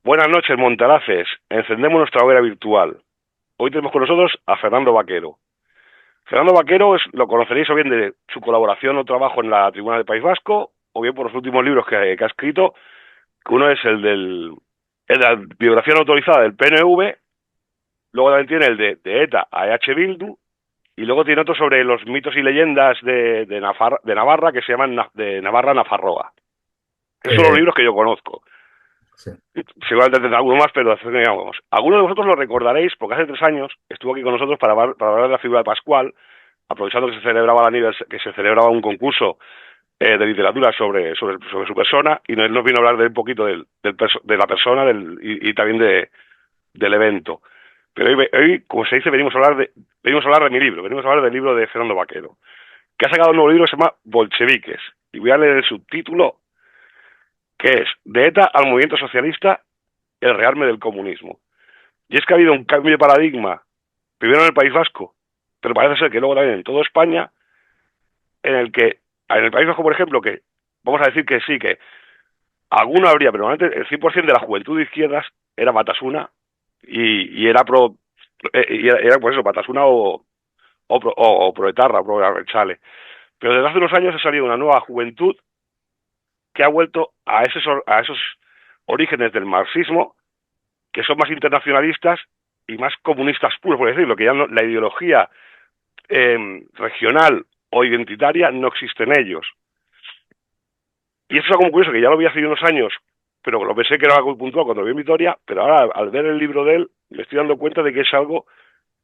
Buenas noches, Montaraces. Encendemos nuestra hoguera virtual. Hoy tenemos con nosotros a Fernando Vaquero. Fernando Vaquero lo conoceréis o bien de su colaboración o trabajo en la Tribuna del País Vasco, o bien por los últimos libros que ha escrito, que uno es el de la biografía no autorizada del PNV, luego también tiene el de ETA a EH Bildu, y luego tiene otro sobre los mitos y leyendas de Navarra que se llaman de Navarra Nafarroa. Esos son los Eh, libros que yo conozco. sí. Seguramente tendrá alguno más, pero digamos. Algunos de vosotros lo recordaréis porque hace 3 años estuvo aquí con nosotros para hablar de la figura de Pascual, aprovechando que se celebraba que se celebraba un concurso de literatura sobre su persona, y nos vino a hablar de un poquito de la persona y también del evento. Pero hoy, como se dice, venimos a hablar de mi libro, venimos a hablar del libro de Fernando Vaquero, que ha sacado un nuevo libro que se llama Bolcheviques. Y voy a leer el subtítulo, que es De ETA al movimiento socialista, el rearme del comunismo. Y es que ha habido un cambio de paradigma, primero en el País Vasco, pero parece ser que luego también en toda España, en el que, en el País Vasco, por ejemplo, que vamos a decir que sí, que alguno habría, pero normalmente el 100% de la juventud de izquierdas era Batasuna y era era pues eso, Batasuna o Proetarra, o pro Arrechale. Pero desde hace unos años ha salido una nueva juventud que ha vuelto a esos orígenes del marxismo, que son más internacionalistas y más comunistas puros, por decirlo, que ya no, la ideología regional o identitaria no existe en ellos. Y eso es algo muy curioso, que ya lo vi hace unos años, pero lo pensé que era algo puntual cuando lo vi en Vitoria, pero ahora al ver el libro de él me estoy dando cuenta de que es algo,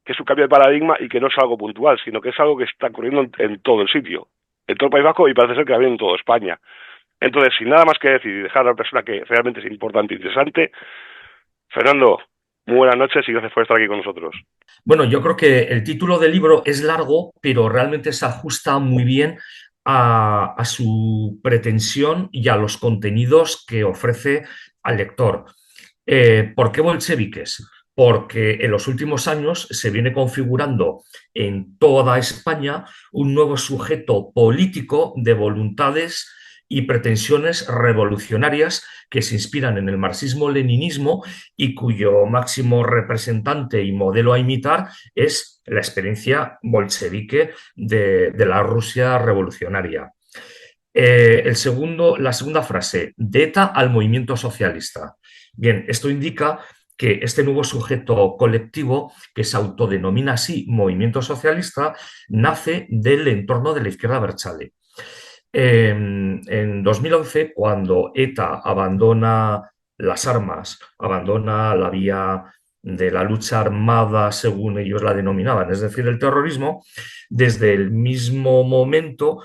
que es un cambio de paradigma y que no es algo puntual, sino que es algo que está ocurriendo en todo el sitio, en todo el País Vasco, y parece ser que también en toda España. Entonces, sin nada más que decir y dejar a la persona que realmente es importante e interesante, Fernando, muy buenas noches y gracias por estar aquí con nosotros. Bueno, yo creo que el título del libro es largo, pero realmente se ajusta muy bien a su pretensión y a los contenidos que ofrece al lector. ¿Por qué bolcheviques? Porque en los últimos años se viene configurando en toda España un nuevo sujeto político de voluntades y pretensiones revolucionarias que se inspiran en el marxismo-leninismo y cuyo máximo representante y modelo a imitar es la experiencia bolchevique de la Rusia revolucionaria. La segunda frase, de ETA al movimiento socialista. Bien, esto indica que este nuevo sujeto colectivo, que se autodenomina así movimiento socialista, nace del entorno de la izquierda abertzale. En 2011, cuando ETA abandona las armas, abandona la vía de la lucha armada, según ellos la denominaban, es decir, el terrorismo, desde el mismo momento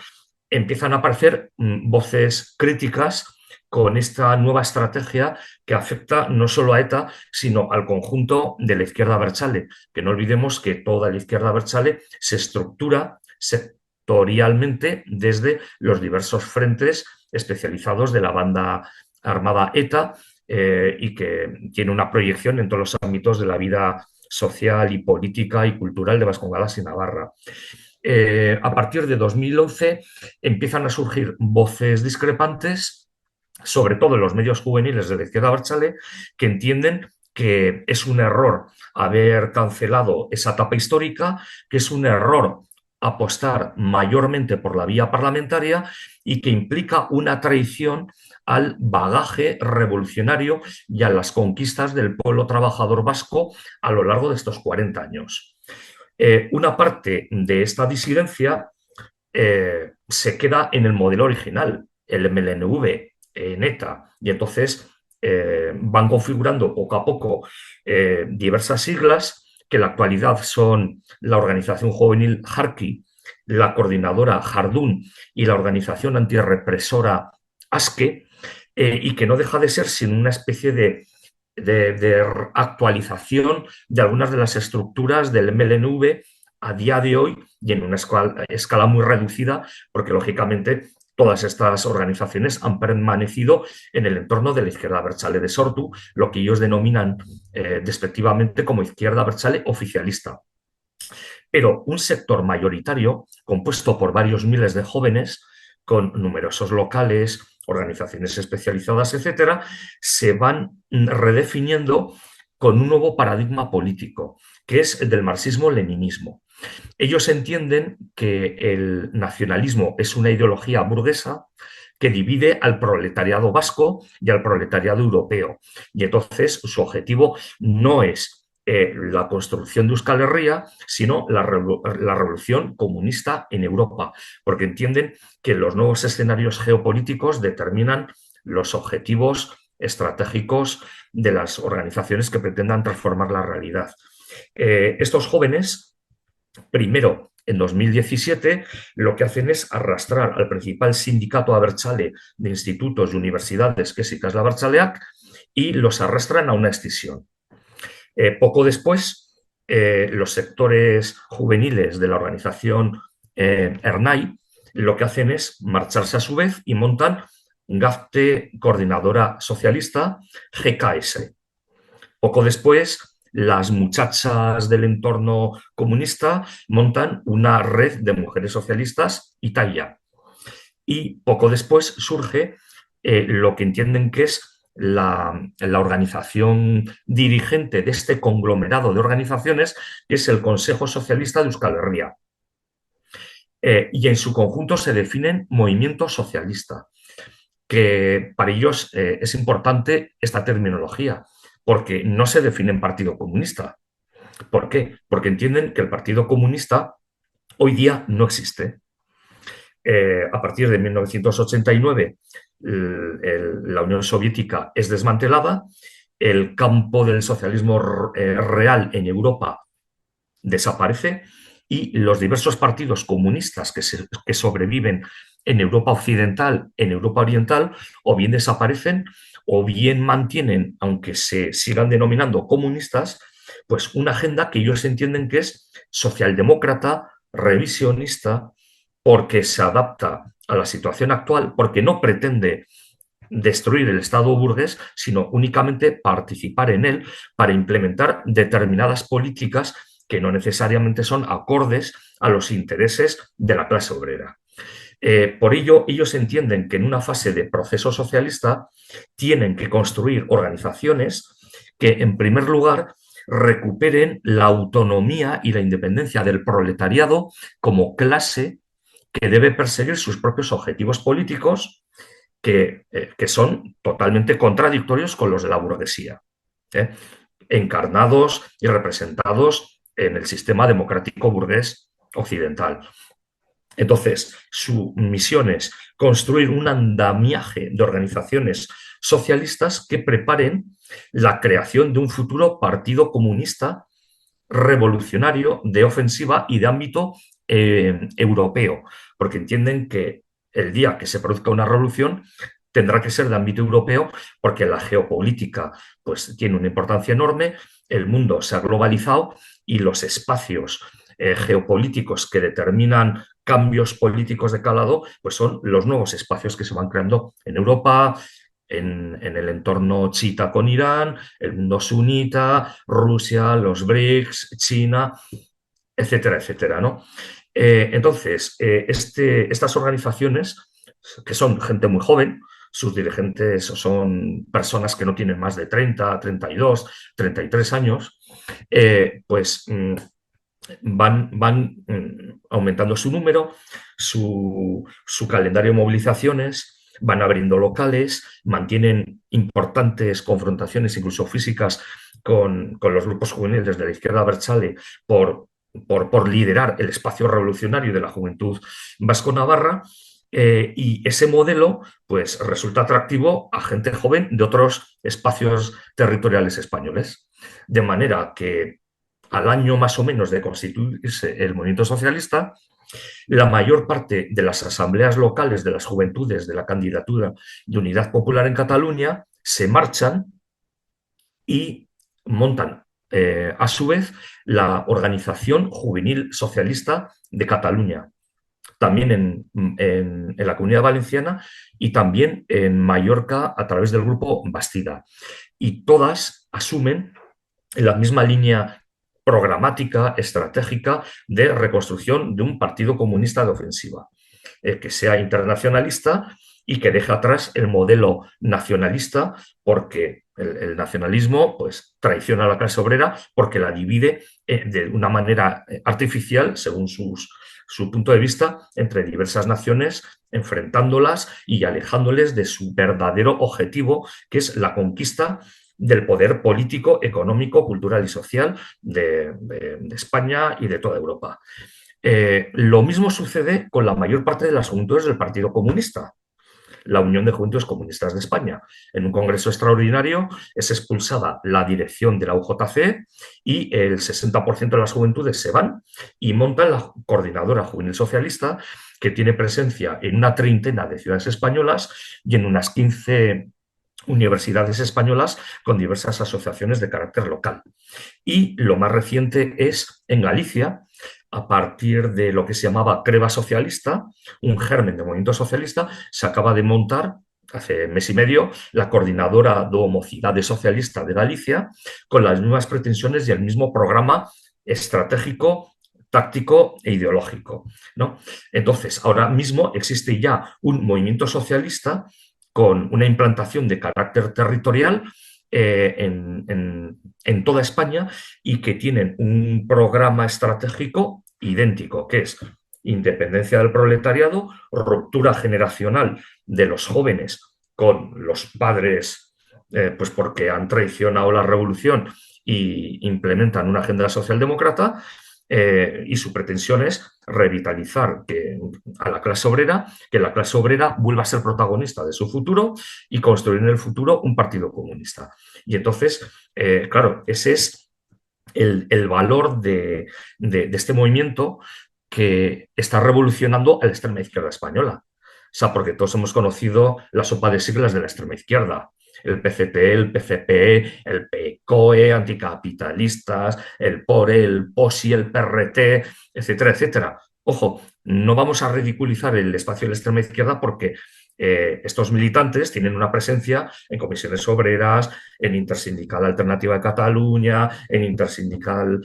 empiezan a aparecer voces críticas con esta nueva estrategia que afecta no solo a ETA, sino al conjunto de la izquierda abertzale, que no olvidemos que toda la izquierda abertzale se estructura sectorialmente desde los diversos frentes especializados de la banda armada ETA, y que tiene una proyección en todos los ámbitos de la vida social y política y cultural de Vascongadas y Navarra. A partir de 2011 empiezan a surgir voces discrepantes, sobre todo en los medios juveniles de la izquierda abertzale, que entienden que es un error haber cancelado esa etapa histórica, que es un error apostar mayormente por la vía parlamentaria y que implica una traición al bagaje revolucionario y a las conquistas del pueblo trabajador vasco a lo largo de estos 40 años. Una parte de esta disidencia se queda en el modelo original, el MLNV, NETA, y entonces van configurando poco a poco diversas siglas que en la actualidad son la Organización Juvenil Jarki, la Coordinadora Jardún y la Organización Antirrepresora ASKE, y que no deja de ser sin una especie de actualización de algunas de las estructuras del MLNV a día de hoy y en una escala muy reducida, porque lógicamente todas estas organizaciones han permanecido en el entorno de la izquierda abertzale de Sortu, lo que ellos denominan despectivamente como izquierda abertzale oficialista. Pero un sector mayoritario, compuesto por varios miles de jóvenes, con numerosos locales, organizaciones especializadas, etcétera, se van redefiniendo con un nuevo paradigma político, que es el del marxismo-leninismo. Ellos entienden que el nacionalismo es una ideología burguesa que divide al proletariado vasco y al proletariado europeo. Y entonces su objetivo no es la construcción de Euskal Herria, sino la revolución comunista en Europa, porque entienden que los nuevos escenarios geopolíticos determinan los objetivos estratégicos de las organizaciones que pretendan transformar la realidad. Estos jóvenes, primero, en 2017, lo que hacen es arrastrar al principal sindicato abertzale de institutos y universidades, que es Ikasle Abertzaleak, y los arrastran a una escisión. Poco después, los sectores juveniles de la organización Ernai lo que hacen es marcharse a su vez y montan Gazte Coordinadora Socialista, GKS. Poco después, las muchachas del entorno comunista montan una red de mujeres socialistas, Italia. Y poco después surge lo que entienden que es la organización dirigente de este conglomerado de organizaciones, que es el Consejo Socialista de Euskal Herria. Y en su conjunto se definen movimiento socialista, que para ellos es importante esta terminología, porque no se definen partido comunista. ¿Por qué? Porque entienden que el Partido Comunista hoy día no existe. A partir de 1989, la Unión Soviética es desmantelada, el campo del socialismo real en Europa desaparece y los diversos partidos comunistas que sobreviven en Europa Occidental, en Europa Oriental, o bien desaparecen o bien mantienen, aunque se sigan denominando comunistas, pues una agenda que ellos entienden que es socialdemócrata, revisionista, porque se adapta a la situación actual, porque no pretende destruir el Estado burgués, sino únicamente participar en él para implementar determinadas políticas que no necesariamente son acordes a los intereses de la clase obrera. Por ello, ellos entienden que en una fase de proceso socialista tienen que construir organizaciones que, en primer lugar, recuperen la autonomía y la independencia del proletariado como clase que debe perseguir sus propios objetivos políticos que son totalmente contradictorios con los de la burguesía, encarnados y representados en el sistema democrático burgués occidental. Entonces, su misión es construir un andamiaje de organizaciones socialistas que preparen la creación de un futuro partido comunista revolucionario de ofensiva y de ámbito europeo, porque entienden que el día que se produzca una revolución tendrá que ser de ámbito europeo porque la geopolítica pues, tiene una importancia enorme, el mundo se ha globalizado y los espacios geopolíticos que determinan cambios políticos de calado pues son los nuevos espacios que se van creando en Europa, en el entorno chiita con Irán, el mundo sunita, Rusia, los BRICS, China, etcétera, etcétera, ¿no? Entonces, estas organizaciones, que son gente muy joven, sus dirigentes son personas que no tienen más de 30, 32, 33 años, pues van aumentando su número, su calendario de movilizaciones, van abriendo locales, mantienen importantes confrontaciones, incluso físicas, con los grupos juveniles de la izquierda abertzale por liderar el espacio revolucionario de la juventud vasco-navarra. Y ese modelo pues, resulta atractivo a gente joven de otros espacios territoriales españoles. De manera que al año más o menos de constituirse el movimiento socialista, la mayor parte de las asambleas locales de las juventudes de la candidatura de Unidad Popular en Cataluña se marchan y montan a su vez la Organización Juvenil Socialista de Cataluña, también en la Comunidad Valenciana y también en Mallorca a través del grupo Bastida. Y todas asumen la misma línea programática, estratégica de reconstrucción de un partido comunista de ofensiva, que sea internacionalista y que deja atrás el modelo nacionalista, porque el nacionalismo pues, traiciona a la clase obrera porque la divide de una manera artificial, según su punto de vista, entre diversas naciones, enfrentándolas y alejándoles de su verdadero objetivo, que es la conquista del poder político, económico, cultural y social de España y de toda Europa. Lo mismo sucede con la mayor parte de las juventudes del Partido Comunista, la Unión de Juventudes Comunistas de España. En un congreso extraordinario es expulsada la dirección de la UJC y el 60% de las juventudes se van y montan la Coordinadora Juvenil Socialista, que tiene presencia en una treintena de ciudades españolas y en unas 15 universidades españolas con diversas asociaciones de carácter local. Y lo más reciente es en Galicia, a partir de lo que se llamaba Creba Socialista, un germen de movimiento socialista, se acaba de montar hace mes y medio la Coordinadora do Mocidade Socialista de Galicia, con las mismas pretensiones y el mismo programa estratégico, táctico e ideológico, ¿no? Entonces, ahora mismo existe ya un movimiento socialista con una implantación de carácter territorial en toda España y que tienen un programa estratégico idéntico, que es independencia del proletariado, ruptura generacional de los jóvenes con los padres, pues porque han traicionado la revolución y implementan una agenda socialdemócrata, y su pretensión es revitalizar a la clase obrera, que la clase obrera vuelva a ser protagonista de su futuro y construir en el futuro un partido comunista. Y entonces, claro, ese es el valor de este movimiento que está revolucionando a la extrema izquierda española. O sea, porque todos hemos conocido la sopa de siglas de la extrema izquierda. El PCT, el PCP, el PCOE, anticapitalistas, el PORE, el POSI, el PRT, etcétera, etcétera. Ojo, no vamos a ridiculizar el espacio de la extrema izquierda porque estos militantes tienen una presencia en comisiones obreras, en Intersindical Alternativa de Cataluña, en Intersindical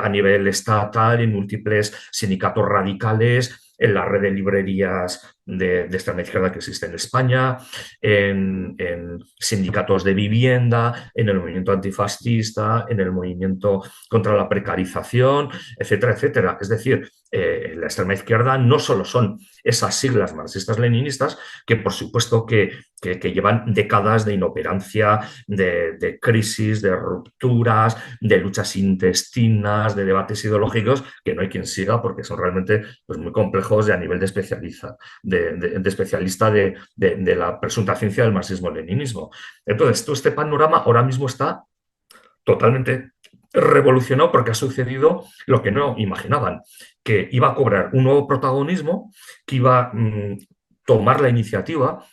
a nivel estatal, en múltiples sindicatos radicales, en la red de librerías de extrema izquierda que existe en España, en sindicatos de vivienda, en el movimiento antifascista, en el movimiento contra la precarización, etcétera, etcétera. Es decir, la extrema izquierda no solo son esas siglas marxistas-leninistas, que por supuesto que llevan décadas de inoperancia, de crisis, de rupturas, de luchas intestinas, de debates ideológicos, que no hay quien siga porque son realmente pues, muy complejos y a nivel de especialista de la presunta ciencia del marxismo-leninismo. Entonces, todo este panorama ahora mismo está totalmente revolucionado porque ha sucedido lo que no imaginaban, que iba a cobrar un nuevo protagonismo, que iba a tomar la iniciativa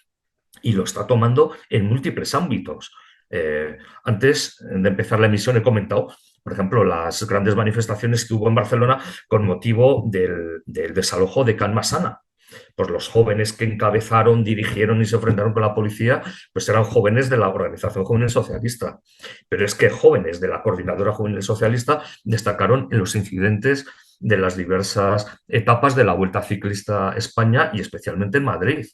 y lo está tomando en múltiples ámbitos. Antes de empezar la emisión he comentado, por ejemplo, las grandes manifestaciones que hubo en Barcelona con motivo del desalojo de Can Massana. Pues los jóvenes que encabezaron, dirigieron y se enfrentaron con la policía, pues eran jóvenes de la Organización Juvenil Socialista. Pero es que jóvenes de la Coordinadora Juvenil Socialista destacaron en los incidentes de las diversas etapas de la Vuelta Ciclista a España y especialmente en Madrid.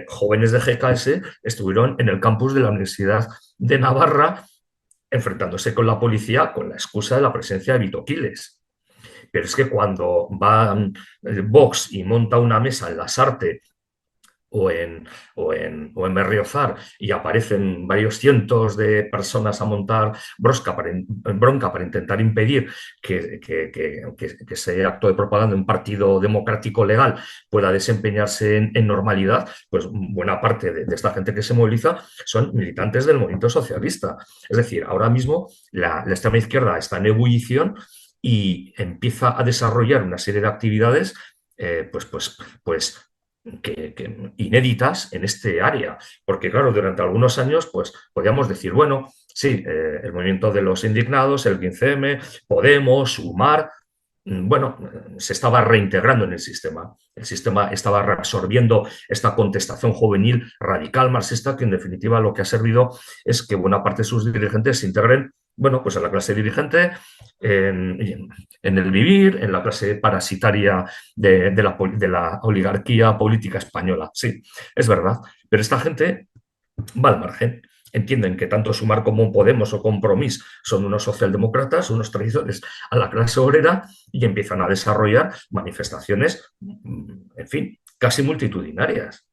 Jóvenes de GKS estuvieron en el campus de la Universidad de Navarra enfrentándose con la policía con la excusa de la presencia de Vitoquiles. Pero es que cuando van Vox y monta una mesa en Lasarte o en Berriozar y aparecen varios cientos de personas a montar bronca para intentar impedir que ese acto de propaganda de un partido democrático legal pueda desempeñarse en normalidad, pues buena parte de esta gente que se moviliza son militantes del movimiento socialista. Es decir, ahora mismo la extrema izquierda está en ebullición y empieza a desarrollar una serie de actividades inéditas en este área. Porque, claro, durante algunos años, pues podíamos decir, bueno, sí, el movimiento de los indignados, el 15M, Podemos, Sumar, bueno, se estaba reintegrando en el sistema. El sistema estaba reabsorbiendo esta contestación juvenil radical marxista que en definitiva lo que ha servido es que buena parte de sus dirigentes se integren bueno, pues en la clase dirigente, en el vivir, en la clase parasitaria de la oligarquía política española. Sí, es verdad. Pero esta gente va al margen. Entienden que tanto Sumar como Podemos o Compromís son unos socialdemócratas, unos traidores a la clase obrera y empiezan a desarrollar manifestaciones, en fin, casi multitudinarias.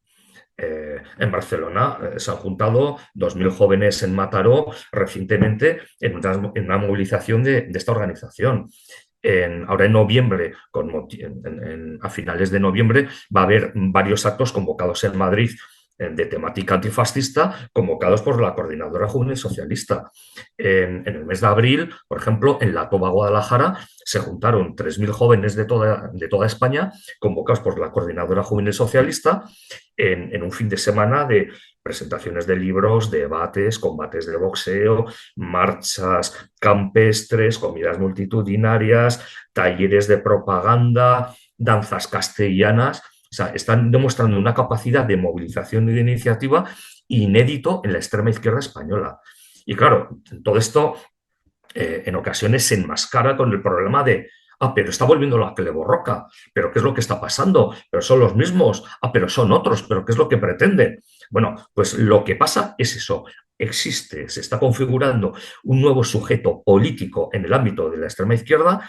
En Barcelona se han juntado 2.000 jóvenes en Mataró recientemente en una movilización de esta organización. Ahora en noviembre, a finales de noviembre, va a haber varios actos convocados en Madrid de temática antifascista, convocados por la Coordinadora Juvenil Socialista. En el mes de abril, por ejemplo, en la Toba Guadalajara se juntaron 3.000 jóvenes de toda España, convocados por la Coordinadora Juvenil Socialista, un fin de semana de presentaciones de libros, debates, combates de boxeo, marchas campestres, comidas multitudinarias, talleres de propaganda, danzas castellanas. O sea, están demostrando una capacidad de movilización y de iniciativa inédito en la extrema izquierda española. Y claro, todo esto en ocasiones se enmascara con el problema de, pero está volviendo la Cleborroca, pero ¿qué es lo que está pasando? Pero son los mismos, pero son otros, pero ¿qué es lo que pretenden? Bueno, pues lo que pasa es eso. Existe, se está configurando un nuevo sujeto político en el ámbito de la extrema izquierda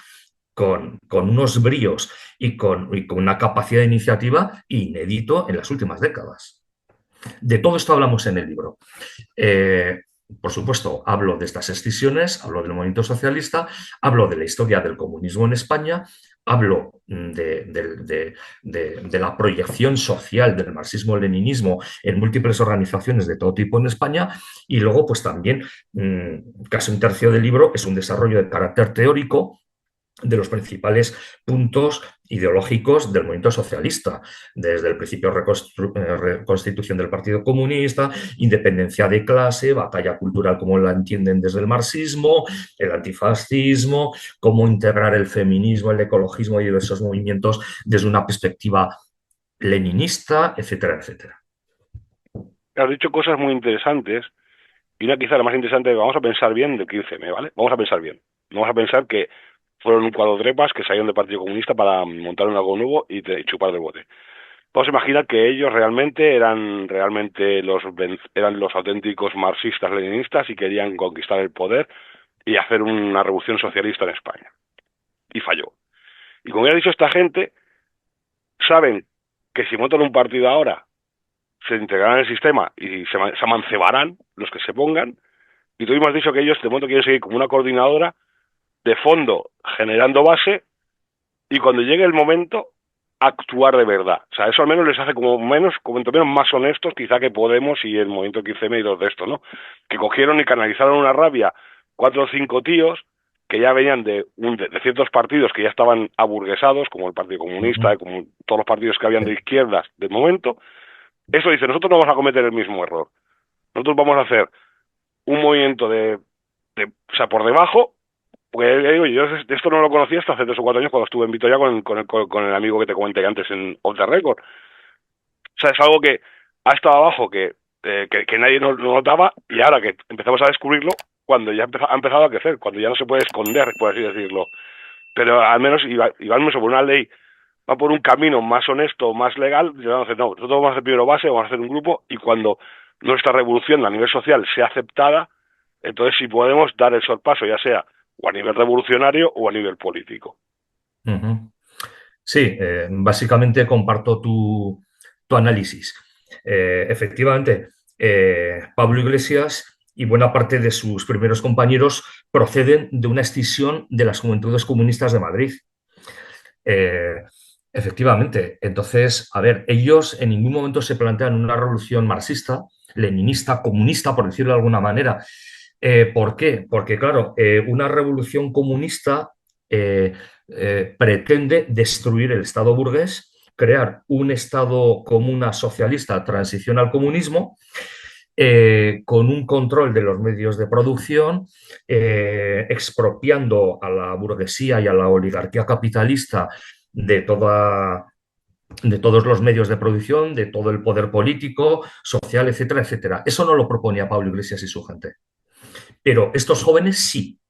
con unos bríos y con una capacidad de iniciativa inédito en las últimas décadas. De todo esto hablamos en el libro. Eh, por supuesto, hablo de estas escisiones, hablo del movimiento socialista, hablo de la historia del comunismo en España, hablo de la proyección social del marxismo-leninismo en múltiples organizaciones de todo tipo en España y luego, pues también, casi un tercio del libro es un desarrollo de carácter teórico de los principales puntos ideológicos del movimiento socialista, desde el principio de reconstitución del Partido Comunista, independencia de clase, batalla cultural como la entienden desde el marxismo, el antifascismo, cómo integrar el feminismo, el ecologismo y diversos movimientos desde una perspectiva leninista, etcétera, etcétera. Has dicho cosas muy interesantes y una quizá la más interesante, vamos a pensar bien del 15M, ¿vale? Vamos a pensar bien. Vamos a pensar que fueron un cuadro de trepas que salieron del Partido Comunista para montar un algo nuevo y chupar del bote. Vamos a imaginar que ellos eran realmente eran los auténticos marxistas leninistas y querían conquistar el poder y hacer una revolución socialista en España. Y falló. Y como ya ha dicho esta gente, saben que si montan un partido ahora, se integrarán en el sistema y se amancebarán los que se pongan. Y tú mismo has dicho que ellos de momento quieren seguir como una coordinadora de fondo generando base y cuando llegue el momento actuar de verdad. O sea, eso al menos les hace como menos más honestos quizá que Podemos y el movimiento 15M y los de esto, ¿no? Que cogieron y canalizaron una rabia 4 o 5 tíos que ya venían de ciertos partidos que ya estaban aburguesados, como el Partido Comunista, como todos los partidos que habían de izquierdas del momento. Eso dice, nosotros no vamos a cometer el mismo error. Nosotros vamos a hacer un movimiento o sea, por debajo, porque digo, yo esto no lo conocía hasta hace 3 o 4 años cuando estuve en Vitoria con el amigo que te comenté antes en Off the Record. O sea, es algo que ha estado abajo, que nadie nos notaba, y ahora que empezamos a descubrirlo, cuando ya ha empezado a crecer, cuando ya no se puede esconder, por así decirlo. Pero al menos iban sobre una ley, va por un camino más honesto, más legal, y vamos a decir, no, nosotros vamos a hacer primero base, vamos a hacer un grupo, y cuando nuestra revolución a nivel social sea aceptada, entonces sí podemos dar el sorpaso, ya sea o a nivel revolucionario o a nivel político. Sí, básicamente comparto tu análisis. Efectivamente, Pablo Iglesias y buena parte de sus primeros compañeros proceden de una escisión de las Juventudes Comunistas de Madrid. Eh, Efectivamente, entonces, a ver, ellos en ningún momento se plantean una revolución marxista, leninista, comunista, por decirlo de alguna manera. ¿Por qué? Porque, claro, una revolución comunista pretende destruir el Estado burgués, crear un Estado comuna socialista, transición al comunismo, con un control de los medios de producción, expropiando a la burguesía y a la oligarquía capitalista de de todos los medios de producción, de todo el poder político, social, etcétera, etcétera. Eso no lo proponía Pablo Iglesias y su gente. Pero estos jóvenes sí.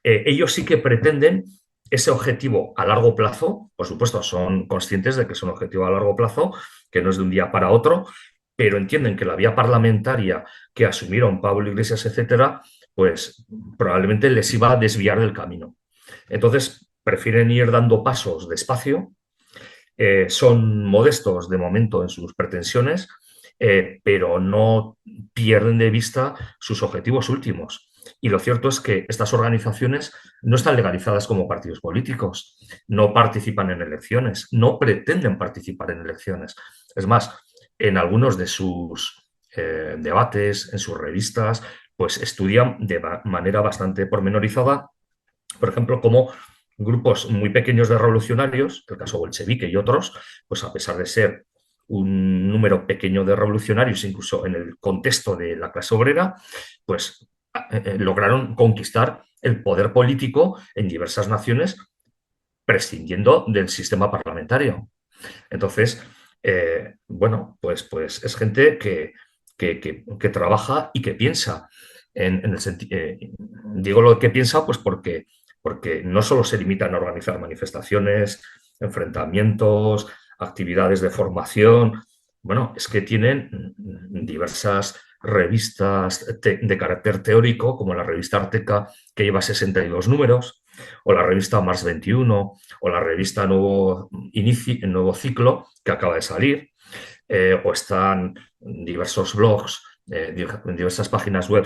Ellos sí que pretenden ese objetivo a largo plazo. Por supuesto, son conscientes de que es un objetivo a largo plazo, que no es de un día para otro, pero entienden que la vía parlamentaria que asumieron Pablo Iglesias, etcétera, pues probablemente les iba a desviar del camino. Entonces, prefieren ir dando pasos despacio, son modestos de momento en sus pretensiones, pero no pierden de vista sus objetivos últimos. Y lo cierto es que estas organizaciones no están legalizadas como partidos políticos, no participan en elecciones, no pretenden participar en elecciones. Es más, en algunos de sus debates, en sus revistas, pues estudian de manera bastante pormenorizada, por ejemplo, cómo grupos muy pequeños de revolucionarios, el caso bolchevique y otros, pues a pesar de ser un número pequeño de revolucionarios, incluso en el contexto de la clase obrera, pues lograron conquistar el poder político en diversas naciones prescindiendo del sistema parlamentario. Entonces, bueno, pues es gente que trabaja y que piensa. En el digo lo que piensa, pues porque no solo se limitan a organizar manifestaciones, enfrentamientos, actividades de formación, bueno, es que tienen diversas revistas de carácter teórico, como la revista Arteca, que lleva 62 números, o la revista Mars 21, o la revista Nuevo Ciclo, que acaba de salir, o están diversos blogs, diversas páginas web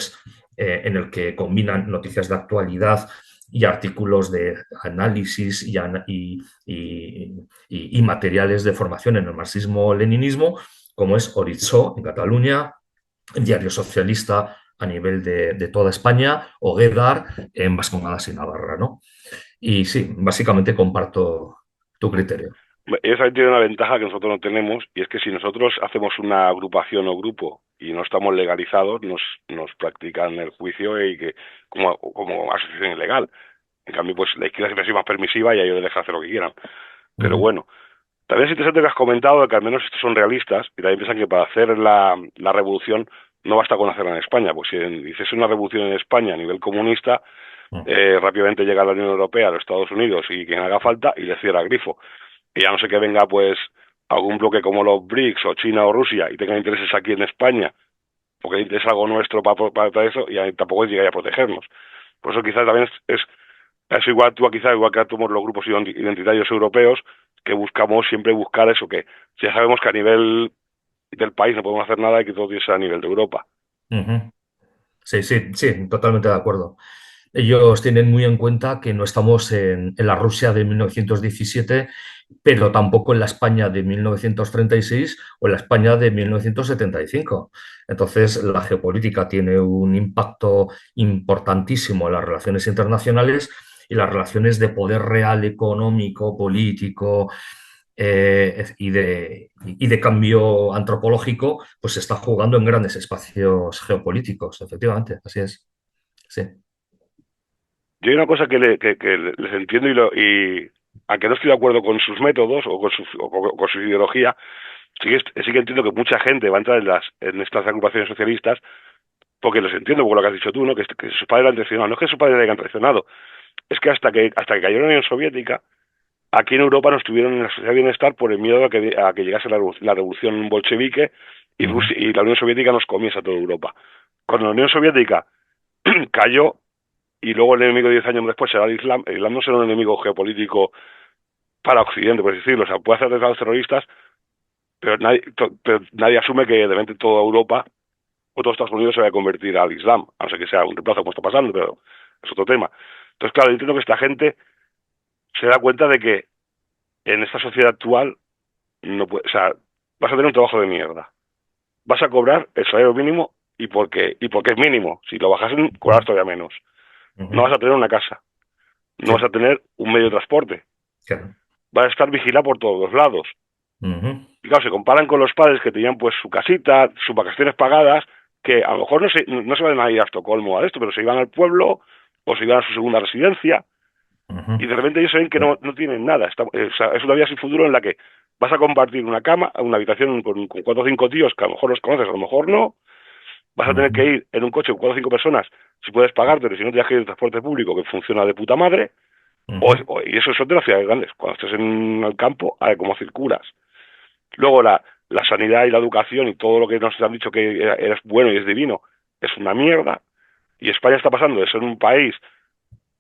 en el que combinan noticias de actualidad y artículos de análisis y materiales de formación en el marxismo-leninismo, como es Horitzó en Cataluña, Diario Socialista a nivel de toda España, o Guedar en Vascongadas y Navarra, ¿no? Y sí, básicamente comparto tu criterio. Ellos ahí tienen una ventaja que nosotros no tenemos, y es que si nosotros hacemos una agrupación o grupo y no estamos legalizados, nos practican el juicio y que como asociación ilegal. En cambio, pues la izquierda siempre ha sido más permisiva y a ellos les deja hacer lo que quieran. Uh Pero -huh. bueno, también es interesante que has comentado de que al menos estos son realistas y también piensan que para hacer la revolución no basta con hacerla en España, pues si dices una revolución en España a nivel comunista, rápidamente llega la Unión Europea, los Estados Unidos y quien haga falta y le cierra el grifo. Y ya no sé que venga pues algún bloque como los BRICS o China o Rusia y tenga intereses aquí en España, porque es algo nuestro para eso y tampoco llegaría a protegernos. Por eso quizás también es igual tú, quizás igual que actuamos los grupos identitarios europeos, que buscamos siempre buscar eso, que ya sabemos que a nivel del país no podemos hacer nada y que todo tiene que ser a nivel de Europa. Uh -huh. Sí, sí, sí, totalmente de acuerdo. Ellos tienen muy en cuenta que no estamos en la Rusia de 1917, pero tampoco en la España de 1936 o en la España de 1975. Entonces, la geopolítica tiene un impacto importantísimo en las relaciones internacionales y las relaciones de poder real, económico, político, y de cambio antropológico, pues se está jugando en grandes espacios geopolíticos, efectivamente, así es. Sí. Yo hay una cosa que les entiendo y aunque no estoy de acuerdo con sus métodos o con su ideología, sí que entiendo que mucha gente va a entrar en estas agrupaciones socialistas porque les entiendo, por lo que has dicho tú, ¿no? Que sus padres la han traicionado. No es que sus padres la hayan traicionado, es que hasta que cayó la Unión Soviética, aquí en Europa no estuvieron en la sociedad de bienestar por el miedo a que llegase la revolución bolchevique y, Uh -huh. y la Unión Soviética nos comiese a toda Europa. Cuando la Unión Soviética cayó y luego el enemigo 10 años después será el Islam no será un enemigo geopolítico para Occidente, por así decirlo. O sea, puede hacer atentados terroristas, pero nadie asume que de repente toda Europa o todo Estados Unidos se va a convertir al Islam, a no ser que sea un reemplazo como está pasando, pero es otro tema. Entonces, claro, yo entiendo que esta gente se da cuenta de que en esta sociedad actual no puede, o sea, vas a tener un trabajo de mierda. Vas a cobrar el salario mínimo y porque es mínimo. Si lo bajasen, cobras todavía menos. Uh No vas -huh. a tener una casa. No Sí, vas a tener un medio de transporte. claro. Vas a estar vigilado por todos los lados. Uh -huh. Y claro, se comparan con los padres que tenían pues su casita, sus vacaciones pagadas, que a lo mejor no se van a ir a Estocolmo o a esto, pero se iban al pueblo o se iban a su segunda residencia Uh -huh. y de repente ellos ven que no tienen nada. O sea, es una vida sin futuro en la que vas a compartir una cama, una habitación con 4 o 5 tíos que a lo mejor los conoces, a lo mejor no, Vas a tener que ujú, ir en un coche con 4 o 5 personas, si puedes pagártelo, si no tienes que ir en transporte público, que funciona de puta madre, ujú, y eso son de las ciudades grandes. Cuando estés en el campo, a ver cómo circulas. Luego la sanidad y la educación y todo lo que nos han dicho que es bueno y es divino, es una mierda. Y España está pasando de ser un país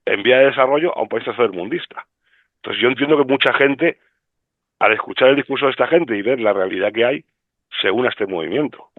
en vía de desarrollo a un país tercermundista. Entonces yo entiendo que mucha gente, al escuchar el discurso de esta gente y ver la realidad que hay, se une a este movimiento.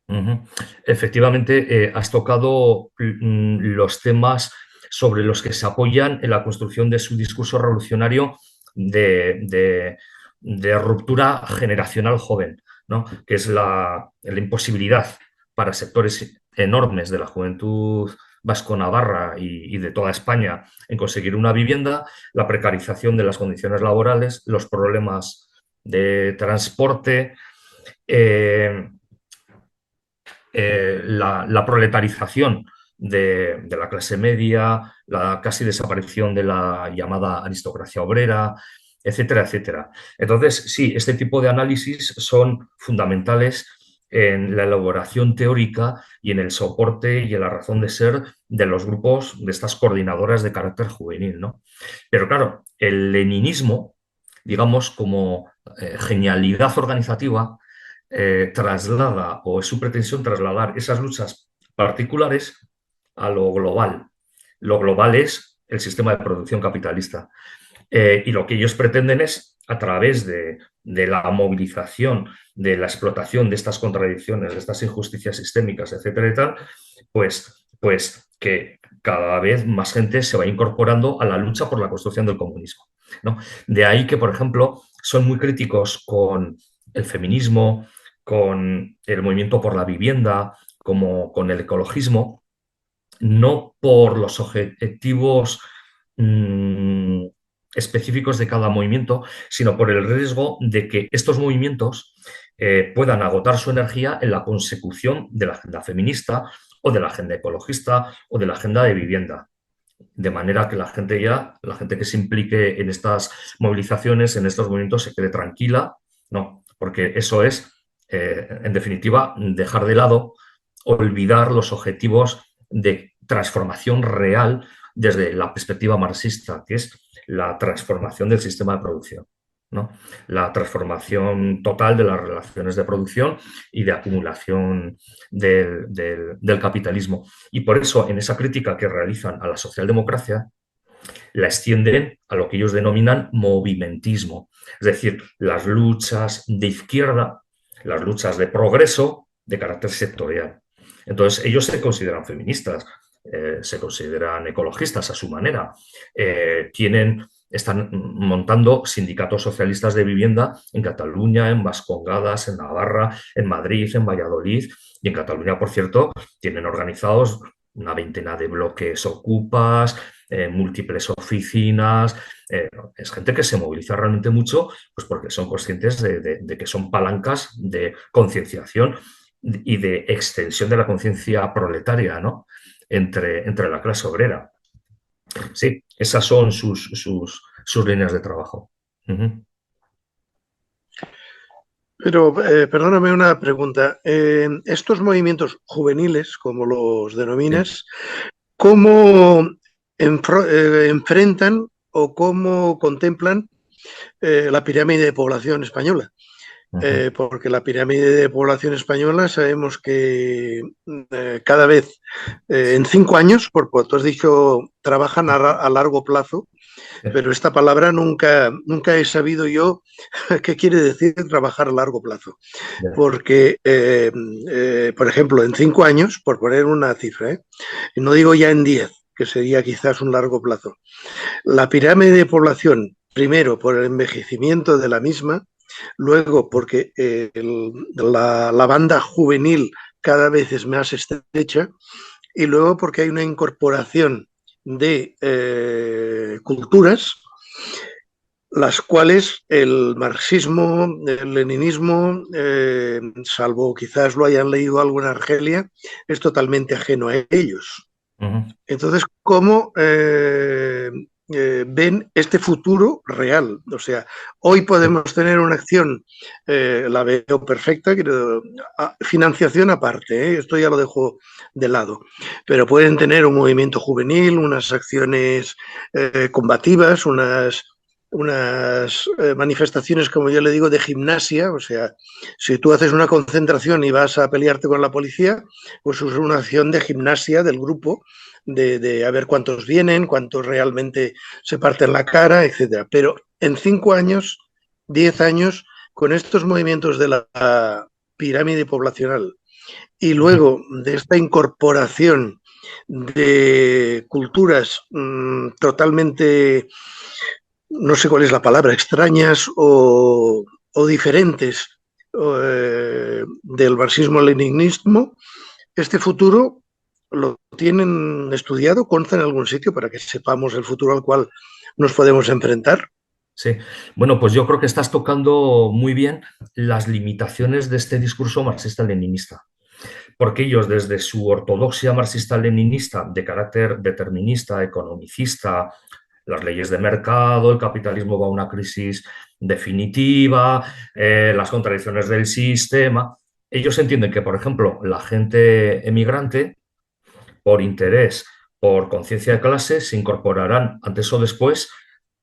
ujú. Efectivamente, has tocado los temas sobre los que se apoyan en la construcción de su discurso revolucionario de, de- de ruptura generacional joven, ¿no? Que es la imposibilidad para sectores enormes de la juventud vasco-navarra y de toda España en conseguir una vivienda, la precarización de las condiciones laborales, los problemas de transporte, eh, la proletarización de la clase media, la casi desaparición de la llamada aristocracia obrera, etcétera, etcétera. Entonces, sí, este tipo de análisis son fundamentales en la elaboración teórica y en el soporte y en la razón de ser de los grupos de estas coordinadoras de carácter juvenil, ¿no? Pero claro, el leninismo, digamos, como genialidad organizativa, traslada, o es su pretensión trasladar esas luchas particulares a lo global. Lo global es el sistema de producción capitalista. Y lo que ellos pretenden es, a través de la movilización, de la explotación de estas contradicciones, de estas injusticias sistémicas, etcétera y tal, pues que cada vez más gente se va incorporando a la lucha por la construcción del comunismo, ¿no? De ahí que, por ejemplo, son muy críticos con el feminismo, con el movimiento por la vivienda, como con el ecologismo, no por los objetivos mmm, específicos de cada movimiento, sino por el riesgo de que estos movimientos puedan agotar su energía en la consecución de la agenda feminista o de la agenda ecologista o de la agenda de vivienda. De manera que la gente que se implique en estas movilizaciones, en estos movimientos, se quede tranquila, no, porque eso es, en definitiva, dejar de lado, olvidar los objetivos de transformación real desde la perspectiva marxista, que es la transformación del sistema de producción, ¿no? La transformación total de las relaciones de producción y de acumulación del capitalismo. Y por eso, en esa crítica que realizan a la socialdemocracia, la extienden a lo que ellos denominan movimentismo, es decir, las luchas de izquierda, las luchas de progreso de carácter sectorial. Entonces, ellos se consideran feministas, se consideran ecologistas a su manera, están montando sindicatos socialistas de vivienda en Cataluña, en Vascongadas, en Navarra, en Madrid, en Valladolid, y en Cataluña, por cierto, tienen organizados una veintena de bloques ocupas, múltiples oficinas. Es gente que se moviliza realmente mucho, pues porque son conscientes de que son palancas de concienciación y de extensión de la conciencia proletaria, ¿no? Entre la clase obrera. Sí, esas son sus líneas de trabajo. Ujú. Pero perdóname una pregunta. Estos movimientos juveniles, como los Sí. denominas, ¿cómo enfrentan o cómo contemplan la pirámide de población española? Ujú. Porque la pirámide de población española sabemos que cada vez, en 5 años, porque tú has dicho, trabajan a largo plazo, pero esta palabra nunca he sabido yo qué quiere decir trabajar a largo plazo. Ya. Porque, por ejemplo, en 5 años, por poner una cifra, no digo ya en 10, que sería quizás un largo plazo, la pirámide de población, primero por el envejecimiento de la misma, luego porque la banda juvenil cada vez es más estrecha y luego porque hay una incorporación de culturas las cuales el marxismo, el leninismo, salvo quizás lo hayan leído algo en Argelia, es totalmente ajeno a ellos. Ujú. Entonces, ¿cómo ven este futuro real. O sea, hoy podemos tener una acción, la veo perfecta, financiación aparte, esto ya lo dejo de lado, pero pueden tener un movimiento juvenil, unas acciones combativas, unas manifestaciones, como yo le digo, de gimnasia. O sea, si tú haces una concentración y vas a pelearte con la policía, pues es una acción de gimnasia del grupo, de a ver cuántos vienen, cuántos realmente se parten la cara, etcétera. Pero en 5 años, 10 años, con estos movimientos de la pirámide poblacional y luego de esta incorporación de culturas totalmente, no sé cuál es la palabra, extrañas o diferentes del marxismo-leninismo, este futuro lo tienen estudiado, consta en algún sitio para que sepamos el futuro al cual nos podemos enfrentar. Sí, bueno, pues yo creo que estás tocando muy bien las limitaciones de este discurso marxista-leninista, porque ellos desde su ortodoxia marxista-leninista de carácter determinista, economicista, las leyes de mercado, el capitalismo va a una crisis definitiva, las contradicciones del sistema, ellos entienden que, por ejemplo, la gente emigrante, por interés, por conciencia de clase, se incorporarán antes o después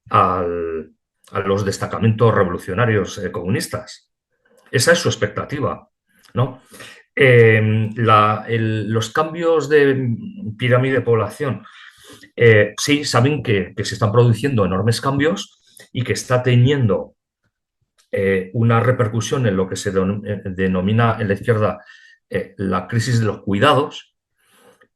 al, a los destacamentos revolucionarios comunistas. Esa es su expectativa, ¿no? Los cambios de pirámide de población, sí, saben que se están produciendo enormes cambios y que está teniendo una repercusión en lo que se denomina en la izquierda la crisis de los cuidados,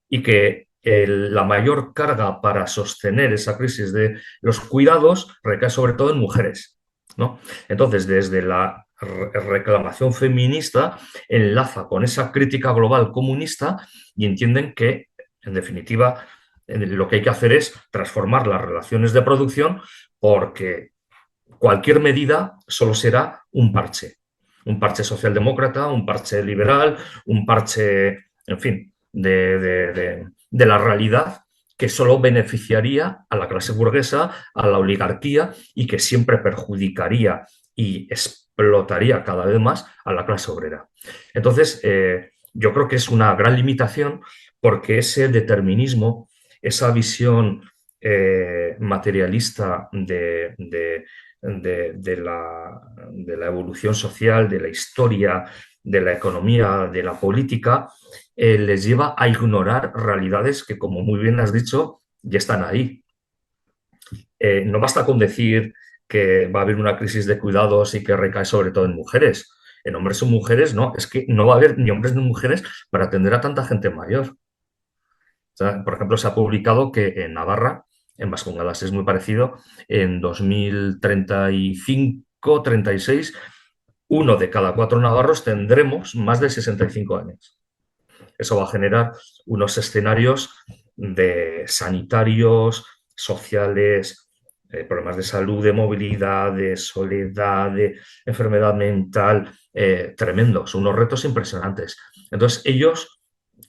y que la mayor carga para sostener esa crisis de los cuidados recae sobre todo en mujeres, ¿no? Entonces, desde la reclamación feminista enlaza con esa crítica global comunista y entienden que, en definitiva, lo que hay que hacer es transformar las relaciones de producción, porque cualquier medida solo será un parche socialdemócrata, un parche liberal, un parche, en fin, de la realidad, que solo beneficiaría a la clase burguesa, a la oligarquía, y que siempre perjudicaría y explotaría cada vez más a la clase obrera. Entonces, yo creo que es una gran limitación, porque ese determinismo, esa visión materialista de la evolución social, de la historia, de la economía, de la política, les lleva a ignorar realidades que, como muy bien has dicho, ya están ahí. No basta con decir que va a haber una crisis de cuidados y que recae sobre todo en mujeres. En hombres o mujeres, no, es que no va a haber ni hombres ni mujeres para atender a tanta gente mayor. O sea, por ejemplo, se ha publicado que en Navarra, en Vascongadas es muy parecido, en 2035-36, 1 de cada 4 navarros tendremos más de 65 años. Eso va a generar unos escenarios de sanitarios, sociales, problemas de salud, de movilidad, de soledad, de enfermedad mental, tremendos, unos retos impresionantes. Entonces, ellos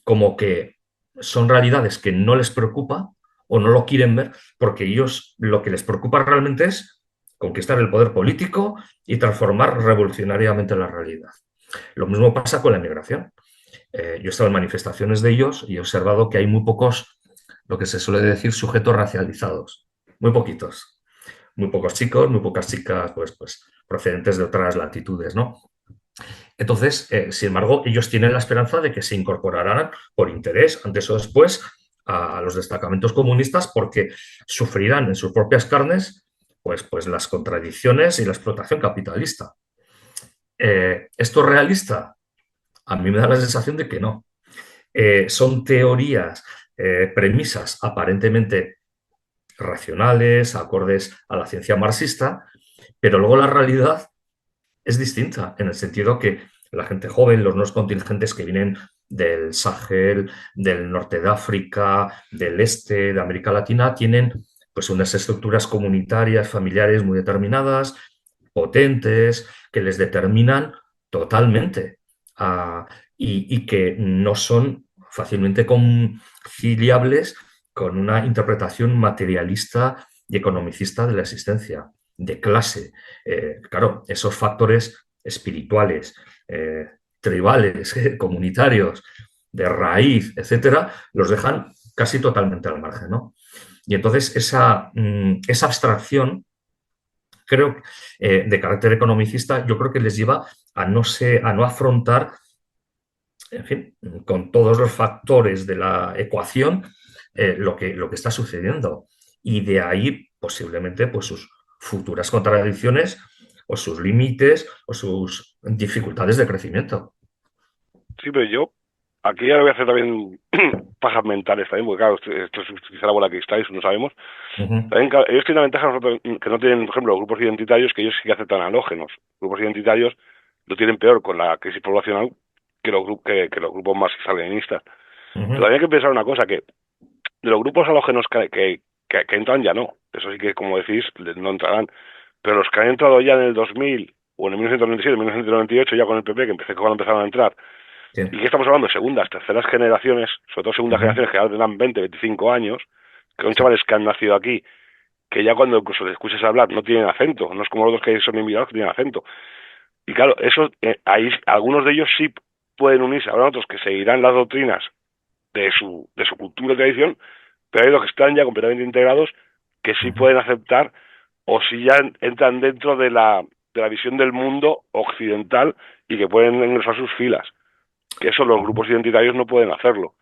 como que son realidades que no les preocupa o no lo quieren ver, porque ellos lo que les preocupa realmente es conquistar el poder político y transformar revolucionariamente la realidad. Lo mismo pasa con la inmigración. Yo he estado en manifestaciones de ellos y he observado que hay muy pocos, lo que se suele decir, sujetos racializados. Muy poquitos. Muy pocos chicos, muy pocas chicas, pues procedentes de otras latitudes, ¿no? Entonces, sin embargo, ellos tienen la esperanza de que se incorporarán por interés, antes o después, a los destacamentos comunistas, porque sufrirán en sus propias carnes pues las contradicciones y la explotación capitalista. ¿Esto es realista? A mí me da la sensación de que no. Son teorías, premisas aparentemente racionales, acordes a la ciencia marxista, pero luego la realidad es distinta, en el sentido que la gente joven, los nuevos contingentes que vienen del Sahel, del norte de África, del este, de América Latina, tienen pues unas estructuras comunitarias, familiares muy determinadas, potentes, que les determinan totalmente y que no son fácilmente conciliables con una interpretación materialista y economicista de la existencia, de clase. Claro, esos factores espirituales, tribales, comunitarios, de raíz, etcétera, los dejan casi totalmente al margen, ¿no? Y entonces esa abstracción, creo, de carácter economicista, yo creo que les lleva a no afrontar, en fin, con todos los factores de la ecuación, lo que está sucediendo. Y de ahí, posiblemente, pues sus futuras contradicciones o sus límites o sus dificultades de crecimiento. Sí, pero yo aquí ya le voy a hacer también pajas mentales también, porque claro, esto es quizá la bola que estáis, no sabemos. También, claro, ellos tienen la ventaja nosotros, que no tienen, por ejemplo, los grupos identitarios, que ellos sí que aceptan halógenos. Los grupos identitarios lo tienen peor con la crisis poblacional que los grupos más isalianistas. Pero también hay que pensar una cosa, que de los grupos halógenos que entran ya no. Eso sí que, como decís, no entrarán. Pero los que han entrado ya en el 2000 o en el 1997, 1998, ya con el PP, que cuando empezaron a entrar, Sí. y que estamos hablando de segundas, terceras generaciones, sobre todo segundas generaciones que ya tendrán 20, 25 años, que son chavales que han nacido aquí, que ya cuando incluso les escuchas hablar no tienen acento, no es como los otros que son inmigrantes que tienen acento. Y claro, eso, ahí algunos de ellos sí pueden unirse, habrá otros que seguirán las doctrinas de su cultura y tradición, pero hay los que están ya completamente integrados que sí pueden aceptar o si ya entran dentro de la visión del mundo occidental y que pueden ingresar sus filas. Que eso los grupos identitarios no pueden hacerlo,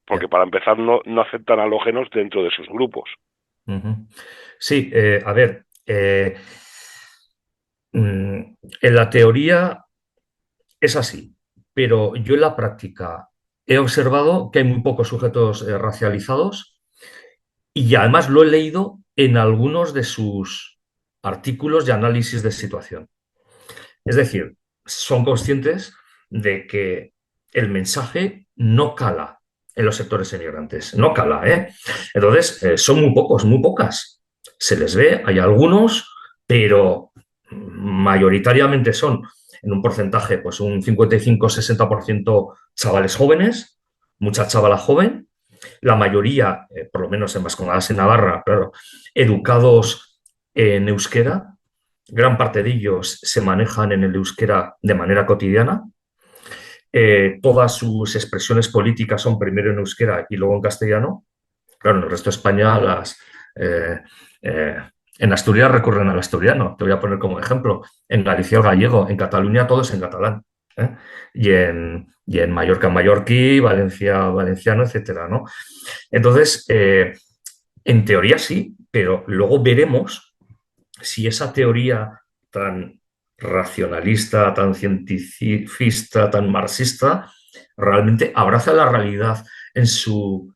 porque para empezar no aceptan halógenos dentro de sus grupos. Sí, a ver, en la teoría es así, pero yo en la práctica he observado que hay muy pocos sujetos racializados y además lo he leído en algunos de sus artículos de análisis de situación. Es decir, son conscientes de que el mensaje no cala en los sectores emigrantes, no cala, ¿eh? Entonces, son muy pocos, muy pocas. Se les ve, hay algunos, pero mayoritariamente son en un porcentaje, pues un 55-60% chavales jóvenes, mucha chavala joven, la mayoría, por lo menos en Vascongadas y Navarra, claro, educados en euskera, gran parte de ellos se manejan en el euskera de manera cotidiana. Todas sus expresiones políticas son primero en euskera y luego en castellano. Claro, en el resto de España eh, eh, en Asturias recurren al asturiano. Te voy a poner como ejemplo. En Galicia el gallego, en Cataluña todo es en catalán. ¿Eh? Y en Mallorca mallorquí, Valencia valenciano, etcétera, ¿no? Entonces, en teoría sí, pero luego veremos si esa teoría tan racionalista, tan cientifista, tan marxista, realmente abraza la realidad en su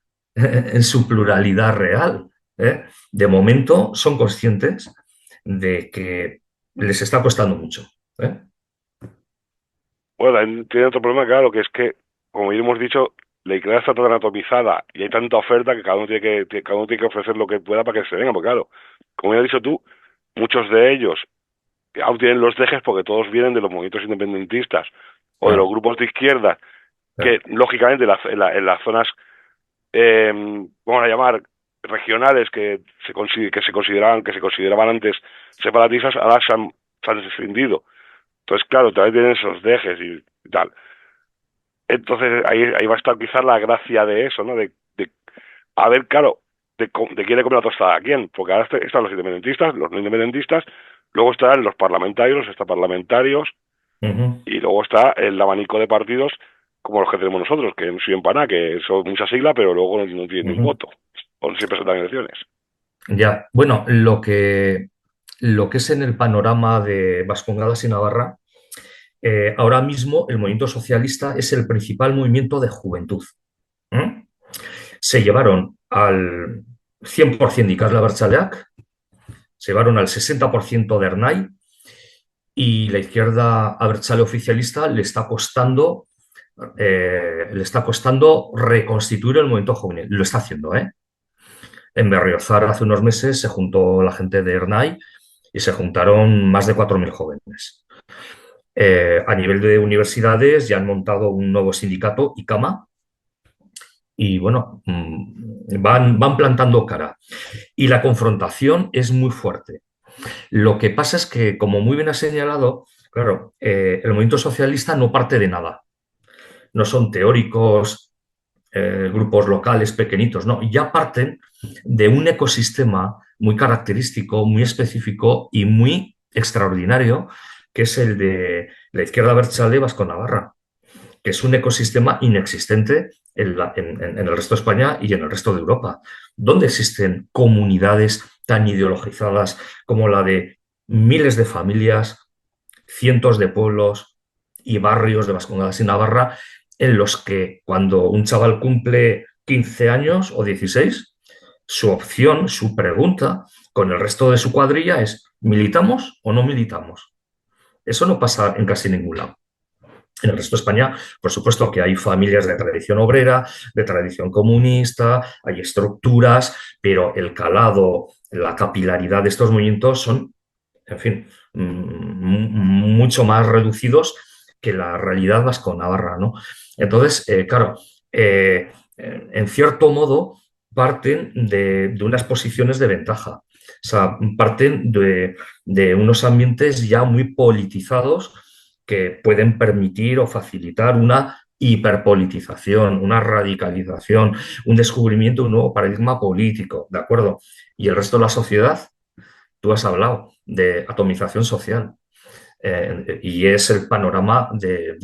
pluralidad real. ¿Eh? De momento son conscientes de que les está costando mucho. ¿Eh? Bueno, tiene otro problema, claro, que es que, como ya hemos dicho, la izquierda está tan atomizada y hay tanta oferta que cada uno tiene que ofrecer lo que pueda para que se venga, porque claro, como ya has dicho tú, muchos de ellos aún tienen los dejes porque todos vienen de los movimientos independentistas o de los grupos de izquierda que lógicamente en las zonas, vamos a llamar regionales que se consideraban antes separatistas, ahora se han descendido. Entonces, claro, también tienen esos dejes y tal. Entonces, ahí va a estar quizás la gracia de eso, ¿no? A ver, claro, de quién le come la tostada a quién, porque ahora están los independentistas, los no independentistas, luego están los parlamentarios, los extraparlamentarios, y luego está el abanico de partidos como los que tenemos nosotros, que no sirven para nada, que son mucha sigla, pero luego no tienen ni un voto, o siempre se dan elecciones. Ya, bueno, lo que es en el panorama de Vascongadas y Navarra, ahora mismo el movimiento socialista es el principal movimiento de juventud. Se llevaron al 100% de Ikasle Abertzaleak, se llevaron al 60% de Ernai y la izquierda abertzale oficialista le está costando reconstituir el movimiento juvenil. Lo está haciendo, ¿eh? En Berriozar hace unos meses se juntó la gente de Ernai y se juntaron más de 4.000 jóvenes. A nivel de universidades ya han montado un nuevo sindicato, ICAMA, y bueno, van plantando cara. Y la confrontación es muy fuerte. Lo que pasa es que, como muy bien has señalado, claro, el movimiento socialista no parte de nada. No son teóricos, grupos locales pequeñitos, no, ya parten de un ecosistema muy característico, muy específico y muy extraordinario, que es el de la izquierda abertzale vasco-navarra, que es un ecosistema inexistente en el resto de España y en el resto de Europa. ¿Dónde existen comunidades tan ideologizadas como la de miles de familias, cientos de pueblos y barrios de Vascongadas y Navarra en los que cuando un chaval cumple 15 años o 16, su opción, su pregunta con el resto de su cuadrilla es ¿militamos o no militamos? Eso no pasa en casi ningún lado. En el resto de España, por supuesto que hay familias de tradición obrera, de tradición comunista, hay estructuras, pero el calado, la capilaridad de estos movimientos son, en fin, mucho más reducidos que la realidad vasco-navarra, ¿no? Entonces, claro, en cierto modo parten de unas posiciones de ventaja. O sea, parten de unos ambientes ya muy politizados que pueden permitir o facilitar una hiperpolitización, una radicalización, un descubrimiento de un nuevo paradigma político, ¿de acuerdo? Y el resto de la sociedad, tú has hablado de atomización social. Y es el panorama de